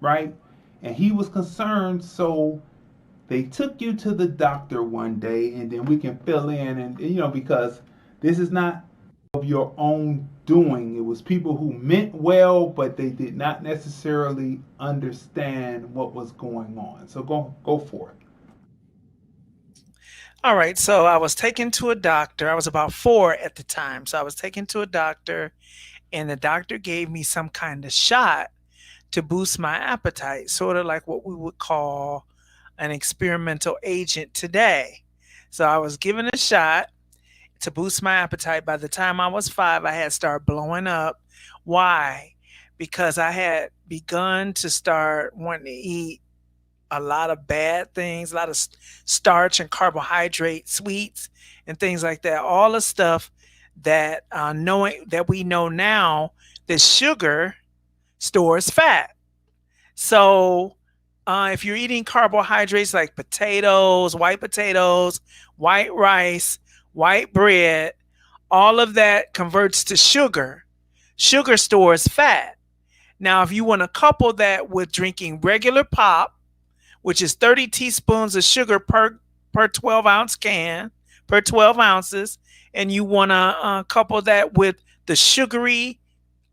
right? And he was concerned, so they took you to the doctor one day, and then we can fill in, and because this is not of your own doing. It was people who meant well, but they did not necessarily understand what was going on. So go for it. All right. So I was taken to a doctor. I was about 4 at the time. So I was taken to a doctor, and the doctor gave me some kind of shot to boost my appetite, sort of like what we would call an experimental agent today. So I was given a shot to boost my appetite. By the time I was 5, I had started blowing up. Why? Because I had begun to start wanting to eat a lot of bad things, a lot of starch and carbohydrate, sweets, and things like that. All the stuff that knowing that we know now that sugar stores fat. So if you're eating carbohydrates like potatoes, white rice, white bread, all of that converts to sugar. Sugar stores fat. Now, if you want to couple that with drinking regular pop, which is 30 teaspoons of sugar per 12-ounce can, per 12 ounces, and you want to couple that with the sugary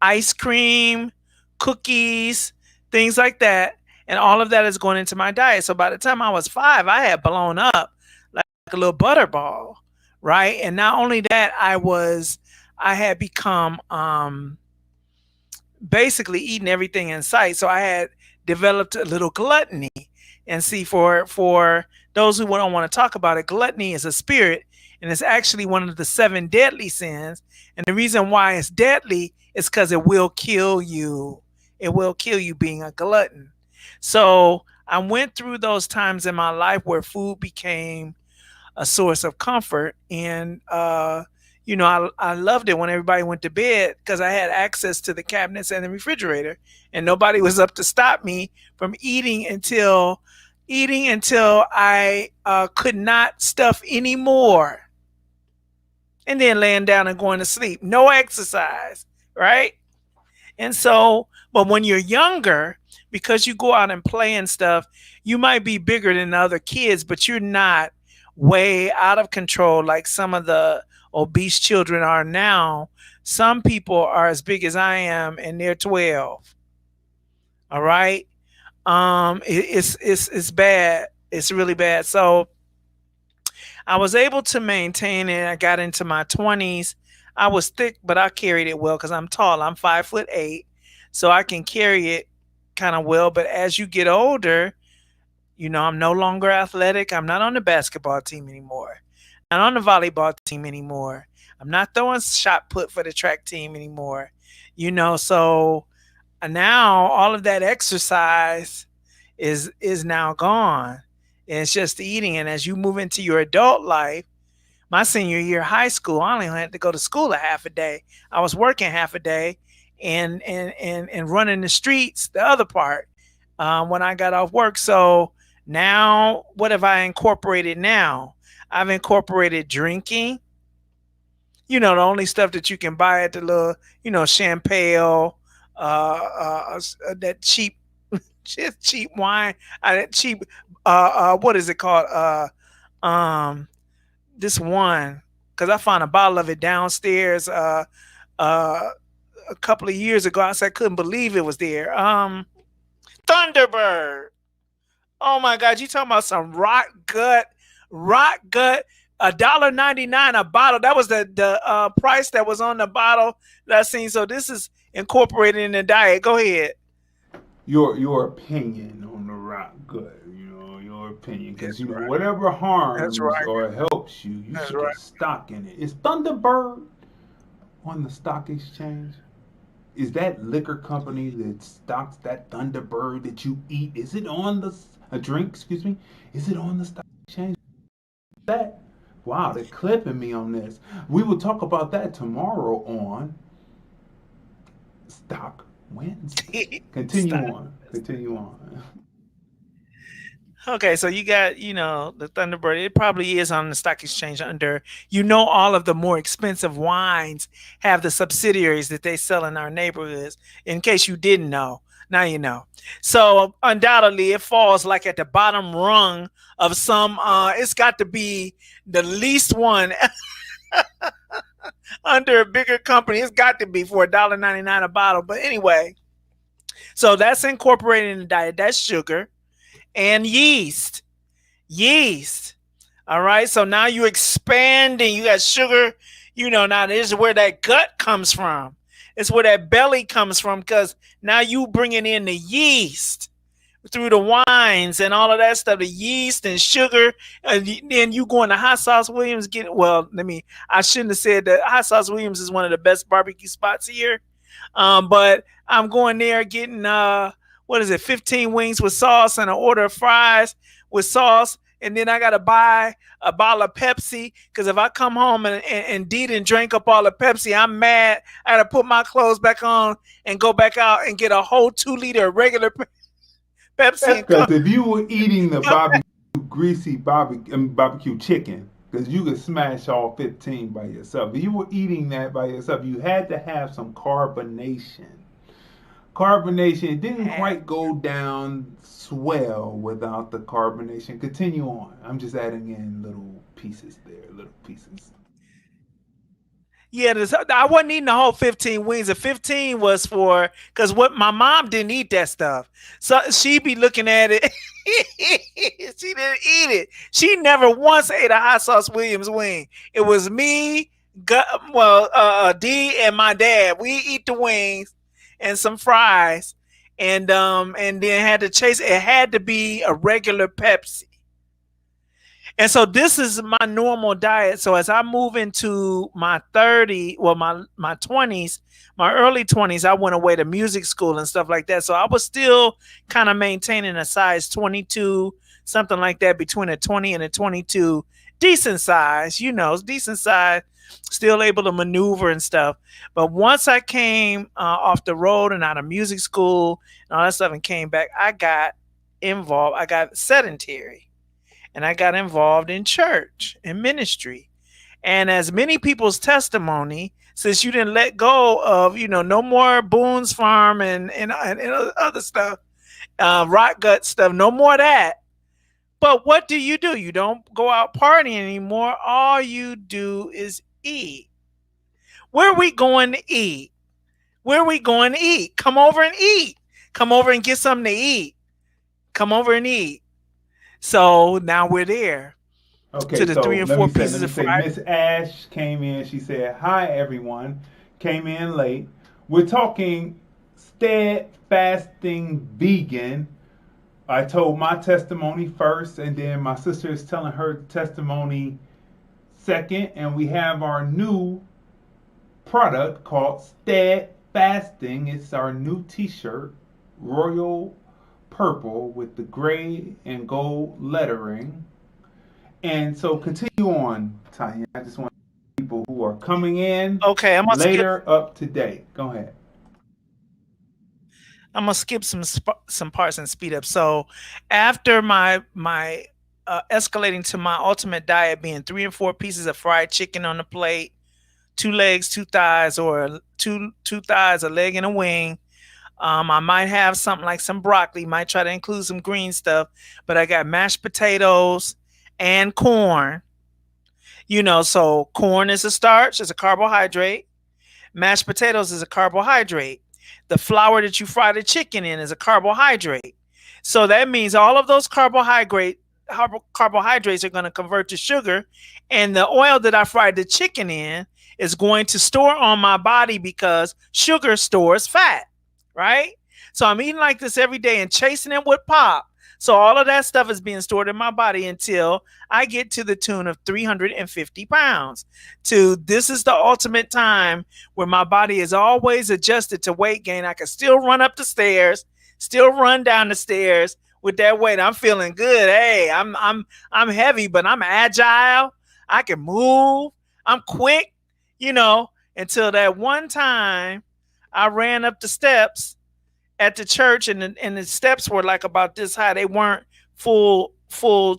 ice cream, cookies, things like that, and all of that is going into my diet. So by the time I was 5, I had blown up like a little butterball, right? And not only that, I had become basically eating everything in sight. So I had developed a little gluttony. And see, for those who don't want to talk about it, gluttony is a spirit, and it's actually one of the 7 deadly sins. And the reason why it's deadly is because it will kill you. It will kill you being a glutton. So I went through those times in my life where food became a source of comfort. And, I loved it when everybody went to bed because I had access to the cabinets and the refrigerator, and nobody was up to stop me from eating until I could not stuff anymore. And then laying down and going to sleep. No exercise, right? And so, but when you're younger, because you go out and play and stuff, you might be bigger than the other kids, but you're not way out of control like some of the obese children are now. Some people are as big as I am and they're 12. All right. It's bad. It's really bad. So I was able to maintain it. I got into my 20s. I was thick, but I carried it well because I'm tall. I'm 5'8", so I can carry it kind of well. But as you get older, I'm no longer athletic. I'm not on the basketball team anymore. Not on the volleyball team anymore. I'm not throwing shot put for the track team anymore. So now all of that exercise is now gone. And it's just eating. And as you move into your adult life, my senior year of high school, I only had to go to school a half a day. I was working half a day and running the streets the other part when I got off work. So now, what have I incorporated now? I've incorporated drinking. The only stuff that you can buy at the little, champagne, that cheap Just cheap wine. Cheap. What is it called? This one, because I found a bottle of it downstairs. A couple of years ago. I said I couldn't believe it was there. Thunderbird. Oh my God, you talking about some rock gut, $1.99 a bottle. That was the price that was on the bottle that I seen. So this is incorporated in the diet. Go ahead. Your opinion on the rock gut, your opinion, because whatever harms or helps you, you should get stock in it. Is Thunderbird on the stock exchange? Is that liquor company that stocks that Thunderbird that you eat? Is it on a drink? Excuse me. Is it on the stock exchange? That wow, they're clipping me on this. We will talk about that tomorrow on Stock Wednesday. Continue on. Okay, so you got, the Thunderbird. It probably is on the stock exchange under, all of the more expensive wines have the subsidiaries that they sell in our neighborhoods. In case you didn't know, now you know. So undoubtedly it falls like at the bottom rung of some, it's got to be the least one under a bigger company. It's got to be for $1.99 a bottle. But anyway, so that's incorporated in the diet. That's sugar. And yeast. All right. So now you're expanding. You got sugar. Now this is where that gut comes from. It's where that belly comes from, because now you bringing in the yeast through the wines and all of that stuff, the yeast and sugar. And then you going to Hot Sauce Williams. I shouldn't have said that. Hot Sauce Williams is one of the best barbecue spots here. But I'm going there getting, 15 wings with sauce and an order of fries with sauce. And then I got to buy a bottle of Pepsi, because if I come home and didn't drink up all the Pepsi, I'm mad. I got to put my clothes back on and go back out and get a whole 2-liter regular Pepsi. Because if you were eating the greasy barbecue chicken, because you could smash all 15 by yourself. If you were eating that by yourself, you had to have some carbonation. It didn't quite go down swell without the carbonation. Continue on. I'm just adding in little pieces there, Yeah, I wasn't eating the whole 15 wings. The 15 was because my mom didn't eat that stuff. So she'd be looking at it. She didn't eat it. She never once ate a Hot Sauce Williams wing. It was me, D, and my dad. We eat the wings and some fries, and then had to chase. It had to be a regular Pepsi. And so this is my normal diet. So as I move into my my 20s, my early 20s, I went away to music school and stuff like that. So I was still kind of maintaining a size 22, something like that, between a 20 and a 22, decent size, decent size, still able to maneuver and stuff. But once I came off the road and out of music school and all that stuff and came back, I got involved. I got sedentary. And I got involved in church and ministry. And as many people's testimony, since you didn't let go of, no more Boone's Farm and other stuff, rock gut stuff, no more of that. But what do? You don't go out partying anymore. All you do is eat. Where are we going to eat? Come over and eat. Come over and get something to eat. Come over and eat. So now we're there. Okay, to the 3 and 4 pieces of fries. Miss Ash came in. She said, "Hi, everyone." Came in late. We're talking Sted-Fast-Ing vegan. I told my testimony first, and then my sister is telling her testimony second. And we have our new product called Sted-Fast-Ing. It's our new T-shirt, royal purple with the gray and gold lettering. And so continue on, Tonya. I just want people who are coming in later up to date. Go ahead. I'm gonna skip some parts and speed up. So after my escalating to my ultimate diet being 3 and 4 pieces of fried chicken on the plate, 2 legs, 2 thighs, or two thighs, a leg, and a wing. I might have something like some broccoli, might try to include some green stuff, but I got mashed potatoes and corn. So corn is a starch, it's a carbohydrate. Mashed potatoes is a carbohydrate. The flour that you fry the chicken in is a carbohydrate. So that means all of those carbohydrates are going to convert to sugar, and the oil that I fried the chicken in is going to store on my body because sugar stores fat, right? So I'm eating like this every day and chasing it with pop. So all of that stuff is being stored in my body until I get to the tune of 350 pounds. This is the ultimate time where my body is always adjusted to weight gain. I can still run up the stairs, still run down the stairs with that weight. I'm feeling good. Hey, I'm heavy, but I'm agile. I can move. I'm quick, until that one time I ran up the steps at the church, and the steps were like about this high. They weren't full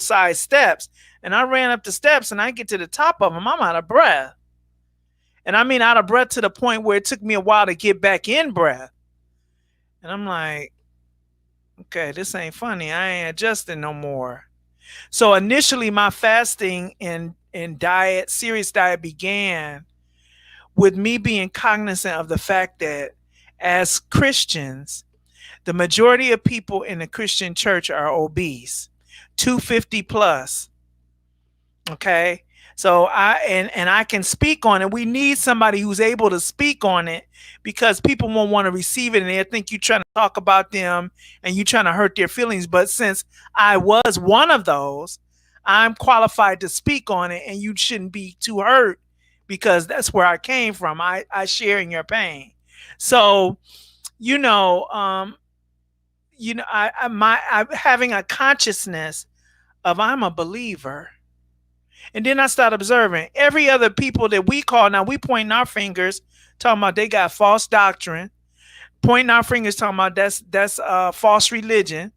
size steps. And I ran up the steps, and I get to the top of them. I'm out of breath. And I mean out of breath to the point where it took me a while to get back in breath. And I'm like, okay, this ain't funny. I ain't adjusting no more. So initially my fasting and serious diet began with me being cognizant of the fact that as Christians, the majority of people in the Christian church are obese, 250 plus. Okay. So I can speak on it. We need somebody who's able to speak on it, because people won't want to receive it and they think you're trying to talk about them and you're trying to hurt their feelings. But since I was one of those, I'm qualified to speak on it, and you shouldn't be too hurt because that's where I came from. I share in your pain. So, I'm having a consciousness of I'm a believer. And then I start observing every other people that we call, now we pointing our fingers, talking about they got false doctrine, pointing our fingers, talking about that's false religion,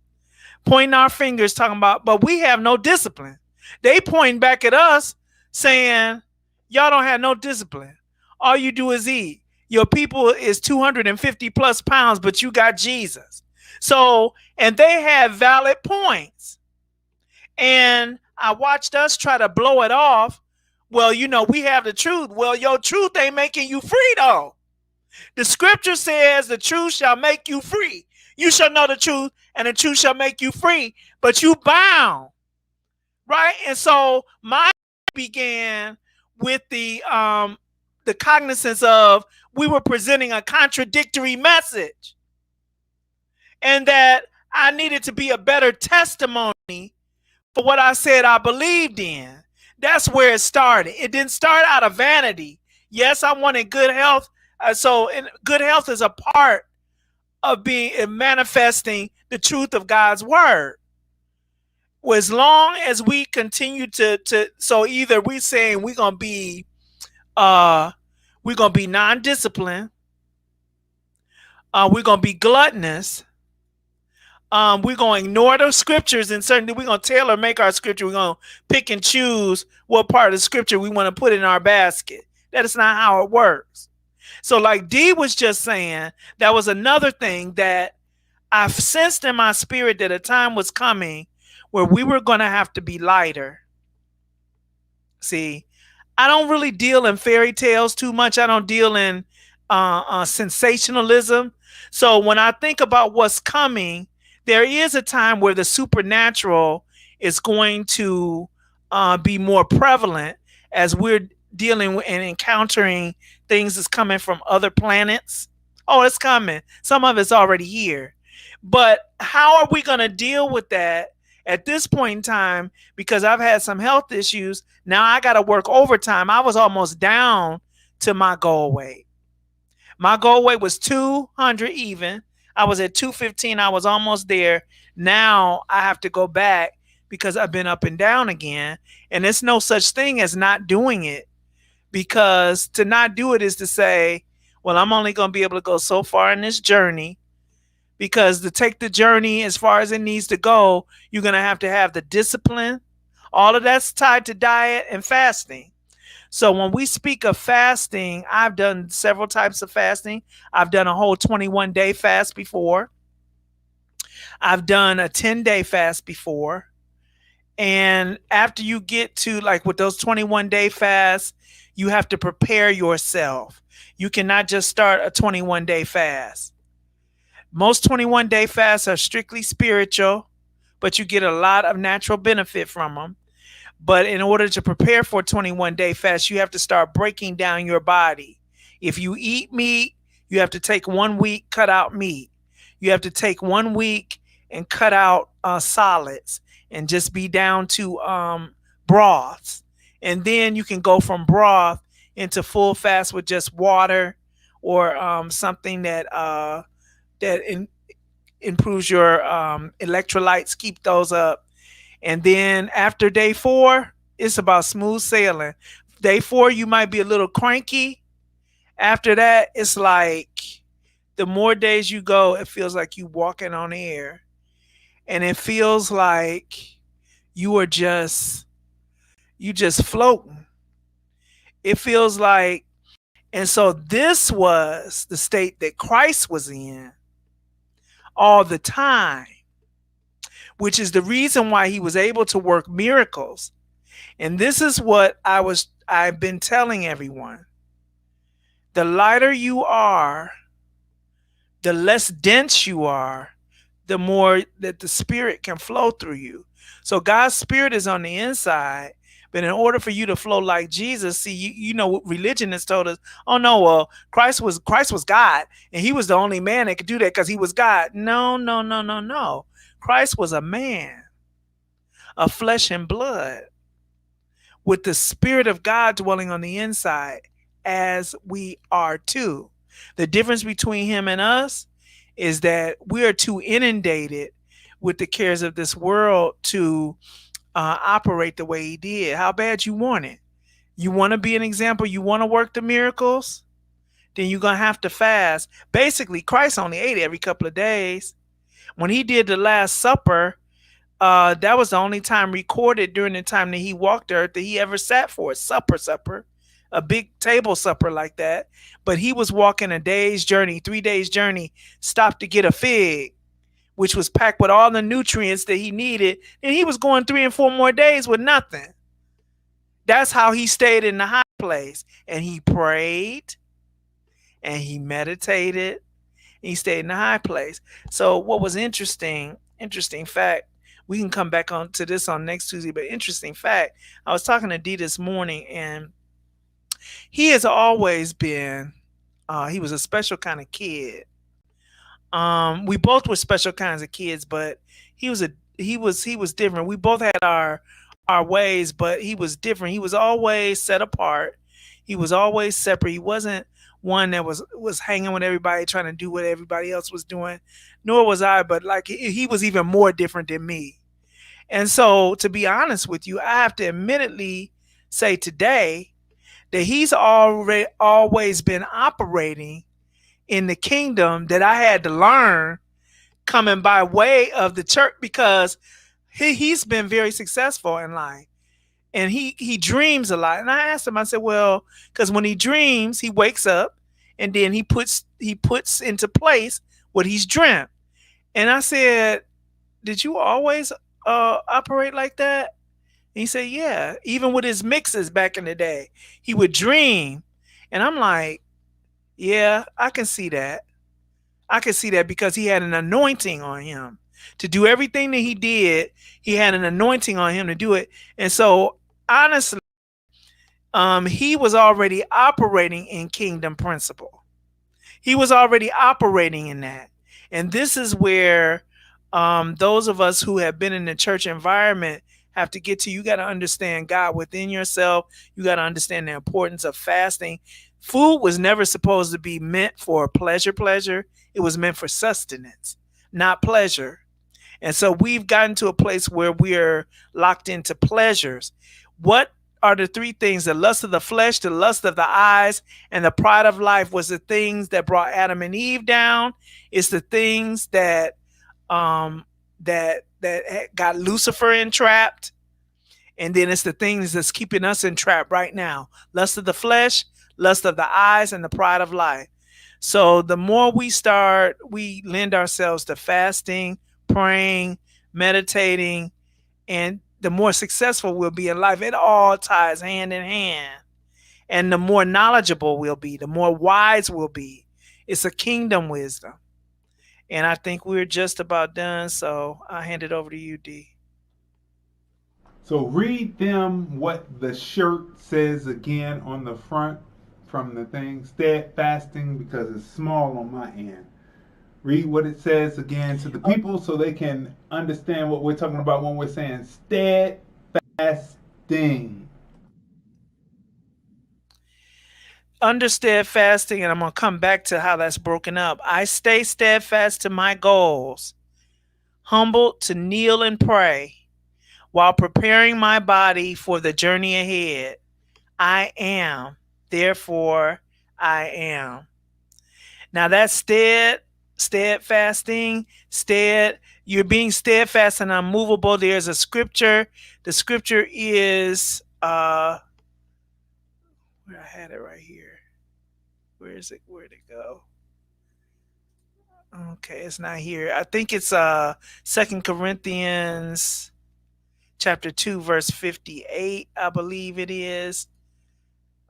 pointing our fingers, talking about, but we have no discipline. They pointing back at us saying, y'all don't have no discipline. All you do is eat. Your people is 250 plus pounds, but you got Jesus. So, and they have valid points. And I watched us try to blow it off. Well, we have the truth. Well, your truth ain't making you free, though. The scripture says the truth shall make you free. You shall know the truth, and the truth shall make you free. But you bound, right? And so my began with the cognizance of we were presenting a contradictory message, and that I needed to be a better testimony for what I said I believed in. That's where it started. It didn't start out of vanity. Yes, I wanted good health. So good health is a part of being and manifesting the truth of God's word. Well, as long as we continue so either we're saying we're gonna be non-disciplined, we're gonna be gluttonous, we're going to ignore the scriptures, and certainly we're going to tailor make our scripture. We're going to pick and choose what part of the scripture we want to put in our basket. That is not how it works. So like Dee was just saying, that was another thing that I've sensed in my spirit, that a time was coming where we were going to have to be lighter. See, I don't really deal in fairy tales too much. I don't deal in sensationalism. So when I think about what's coming, there is a time where the supernatural is going to be more prevalent as we're dealing with and encountering things that's coming from other planets. Oh, it's coming. Some of it's already here. But how are we going to deal with that at this point in time? Because I've had some health issues. Now I got to work overtime. I was almost down to my goal weight. My goal weight was 200 even. I was at 215. I was almost there. Now I have to go back because I've been up and down again. And there's no such thing as not doing it, because to not do it is to say, well, I'm only going to be able to go so far in this journey, because to take the journey as far as it needs to go, you're going to have the discipline. All of that's tied to diet and fasting. So when we speak of fasting, I've done several types of fasting. I've done a whole 21-day fast before. I've done a 10-day fast before. And after you get to, like, with those 21-day fasts, you have to prepare yourself. You cannot just start a 21-day fast. Most 21-day fasts are strictly spiritual, but you get a lot of natural benefit from them. But in order to prepare for a 21-day fast, you have to start breaking down your body. If you eat meat, you have to take 1 week, cut out meat. You have to take 1 week and cut out solids and just be down to broths. And then you can go from broth into full fast with just water or something that improves your electrolytes, keep those up. And then after day 4, it's about smooth sailing. Day 4, you might be a little cranky. After that, it's like the more days you go, it feels like you walking on air. And it feels like you just floating. It feels like, and so this was the state that Christ was in all the time, which is the reason why he was able to work miracles. And this is what I've been telling everyone. The lighter you are, the less dense you are, the more that the spirit can flow through you. So God's spirit is on the inside, but in order for you to flow like Jesus, see, you know, religion has told us, oh no, well, Christ was God, and he was the only man that could do that because he was God. No. Christ was a man of flesh and blood with the Spirit of God dwelling on the inside, as we are too. The difference between him and us is that we are too inundated with the cares of this world to operate the way he did. How bad you want it? You want to be an example? You want to work the miracles? Then you're going to have to fast. Basically, Christ only ate every couple of days. When he did the Last Supper, that was the only time recorded during the time that he walked the earth that he ever sat for a supper, a big table supper like that. But he was walking a day's journey, 3 days journey, stopped to get a fig, which was packed with all the nutrients that he needed. And he was going 3 and 4 more days with nothing. That's how he stayed in the high place. And he prayed and he meditated. He stayed in the high place. So what was interesting fact, we can come back on to this on next Tuesday, but interesting fact, I was talking to Dee this morning, and he has always been, he was a special kind of kid. We both were special kinds of kids, but he was different. We both had our ways, but he was different. He was always set apart. He was always separate. He wasn't one that was hanging with everybody, trying to do what everybody else was doing, nor was I, but like he was even more different than me. And so, to be honest with you, I have to admittedly say today that he's always been operating in the kingdom that I had to learn coming by way of the church, because he's been very successful in life. And he dreams a lot. And I asked him, I said, well, because when he dreams, he wakes up and then he puts into place what he's dreamt. And I said, did you always operate like that? And he said, yeah. Even with his mixes back in the day, he would dream. And I'm like, yeah, I can see that. I can see that because he had an anointing on him to do everything that he did. He had an anointing on him to do it. And so, honestly, he was already operating in kingdom principle. He was already operating in that. And this is where those of us who have been in the church environment have to get to. You got to understand God within yourself. You got to understand the importance of fasting. Food was never supposed to be meant for pleasure. It was meant for sustenance, not pleasure. And so we've gotten to a place where we're locked into pleasures. What are the 3 things? The lust of the flesh, the lust of the eyes, and the pride of life was the things that brought Adam and Eve down. It's the things that got Lucifer entrapped. And then it's the things that's keeping us entrapped right now. Lust of the flesh, lust of the eyes, and the pride of life. So the more we lend ourselves to fasting, praying, meditating, and the more successful we'll be in life. It all ties hand in hand. And the more knowledgeable we'll be, the more wise we'll be. It's a kingdom wisdom. And I think we're just about done. So I'll hand it over to you, D. So read them what the shirt says again on the front from the thing, Sted-Fast-Ing, because it's small on my end. Read what it says again to the people so they can understand what we're talking about when we're saying Sted-Fast-Ing. Under steadfasting, and I'm going to come back to how that's broken up. I stay steadfast to my goals, humbled to kneel and pray, while preparing my body for the journey ahead. I am, therefore I am. Now that's steadfasting, you're being steadfast and unmovable. There's a scripture. The scripture is, where I had it right here. Where is it? Where'd it go? Okay, it's not here. I think it's 2 Corinthians chapter 2, verse 58, I believe it is.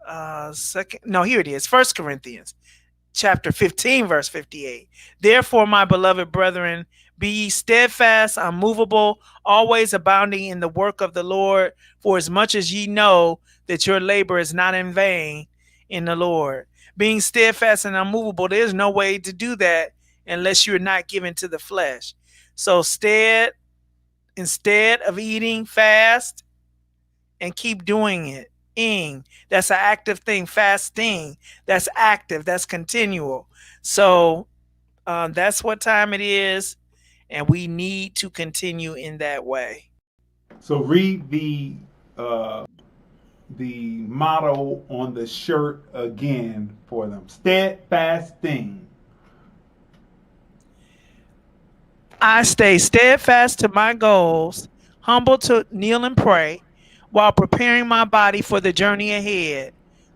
Here it is. 1 Corinthians chapter 15, verse 58. Therefore, my beloved brethren, be ye steadfast, unmovable, always abounding in the work of the Lord, for as much as ye know that your labor is not in vain in the Lord. Being steadfast and unmovable, there's no way to do that unless you're not given to the flesh. So instead of eating, fast and keep doing it. That's an active thing. Fasting, that's active, that's continual. So that's what time it is, and we need to continue in that way. So read the motto on the shirt again for them. Sted-Fast-Ing. I stay steadfast to my goals, humble to kneel and pray, while preparing my body for the journey ahead.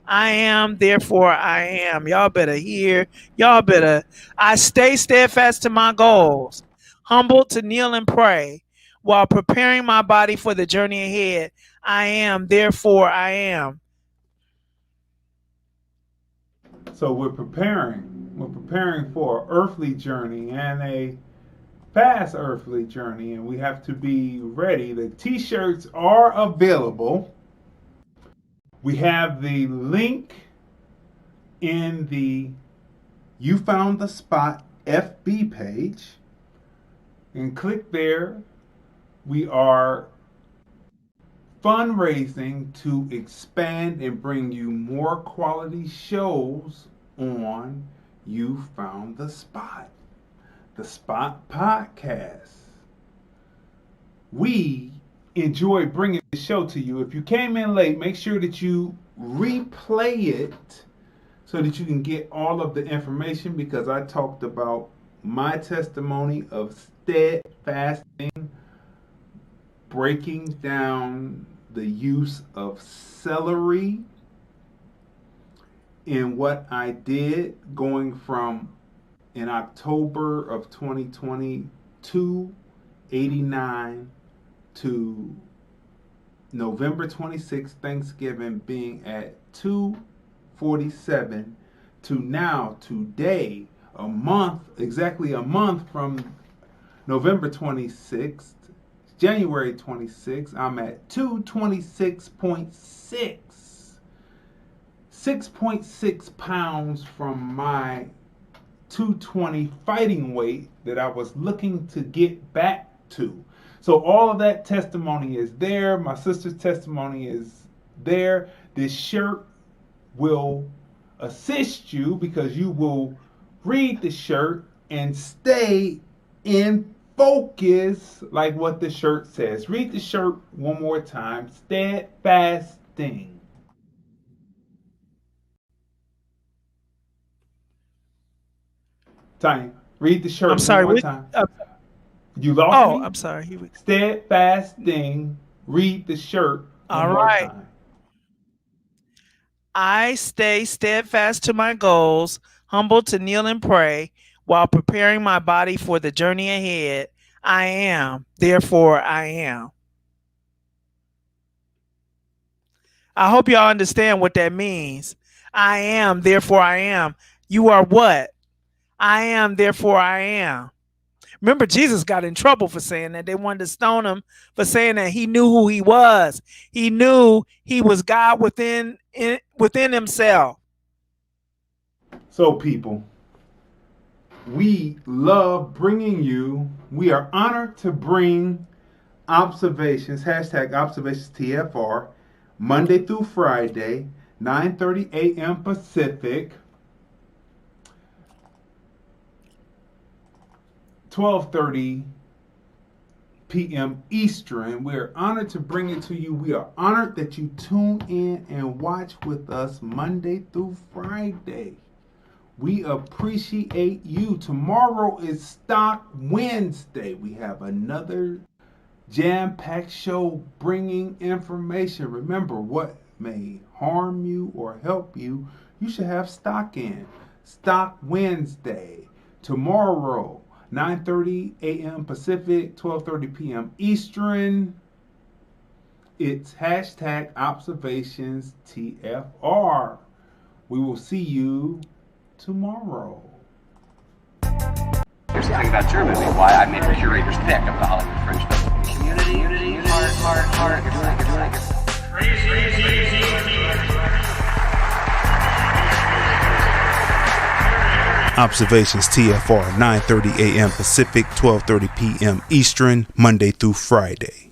I am, therefore I am. Y'all better hear. I stay steadfast to my goals, humble to kneel and pray, while preparing my body for the journey ahead. I am, therefore I am. So we're preparing for an earthly journey and a fast earthly journey, and we have to be ready. The t-shirts are available. We have the link in the You Found the Spot FB page, and click there. We are fundraising to expand and bring you more quality shows on You Found the Spot podcast. We enjoy bringing the show to you. If you came in late, make sure that you replay it so that you can get all of the information, because I talked about my testimony of Sted-Fast-Ing, breaking down the use of celery and what I did going from in October of 2022, 89, to November 26th, Thanksgiving, being at 247, to now, today, exactly a month from November 26th, January 26th, I'm at 226.6. 6.6 pounds from my 220 fighting weight that I was looking to get back to. So all of that testimony is there. My sister's testimony is there. This shirt will assist you because you will read the shirt and stay in focus like what the shirt says. Read the shirt one more time. Sted-Fast-Ing. Tanya, read the shirt one more time. You lost me? I'm sorry. Sted-Fast-Ing. read the shirt one All more right. time. I stay steadfast to my goals, humble to kneel and pray, while preparing my body for the journey ahead. I am, therefore I am. I hope y'all understand what that means. I am, therefore I am. You are what? I am, therefore I am. Remember, Jesus got in trouble for saying that. They wanted to stone him for saying that he knew who he was. He knew he was God within himself. So, people, we love bringing you, we are honored to bring observations, hashtag observations TFR, Monday through Friday, 9:30 a.m. Pacific, 12:30 p.m. Eastern. We're honored to bring it to you. We are honored that you tune in and watch with us Monday through Friday. We appreciate you. Tomorrow is Stock Wednesday. We have another jam-packed show bringing information. Remember, what may harm you or help you, you should have stock in. Stock Wednesday. Tomorrow, 9:30 a.m. Pacific, 12:30 p.m. Eastern. It's hashtag observations TFR. We will see you tomorrow. Here's the thing about Germany, why I made a curator's pick of the Hollywood Fringe Festival. Community, heart, you're doing Observations TFR, 9:30 a.m. Pacific, 12:30 p.m. Eastern, Monday through Friday.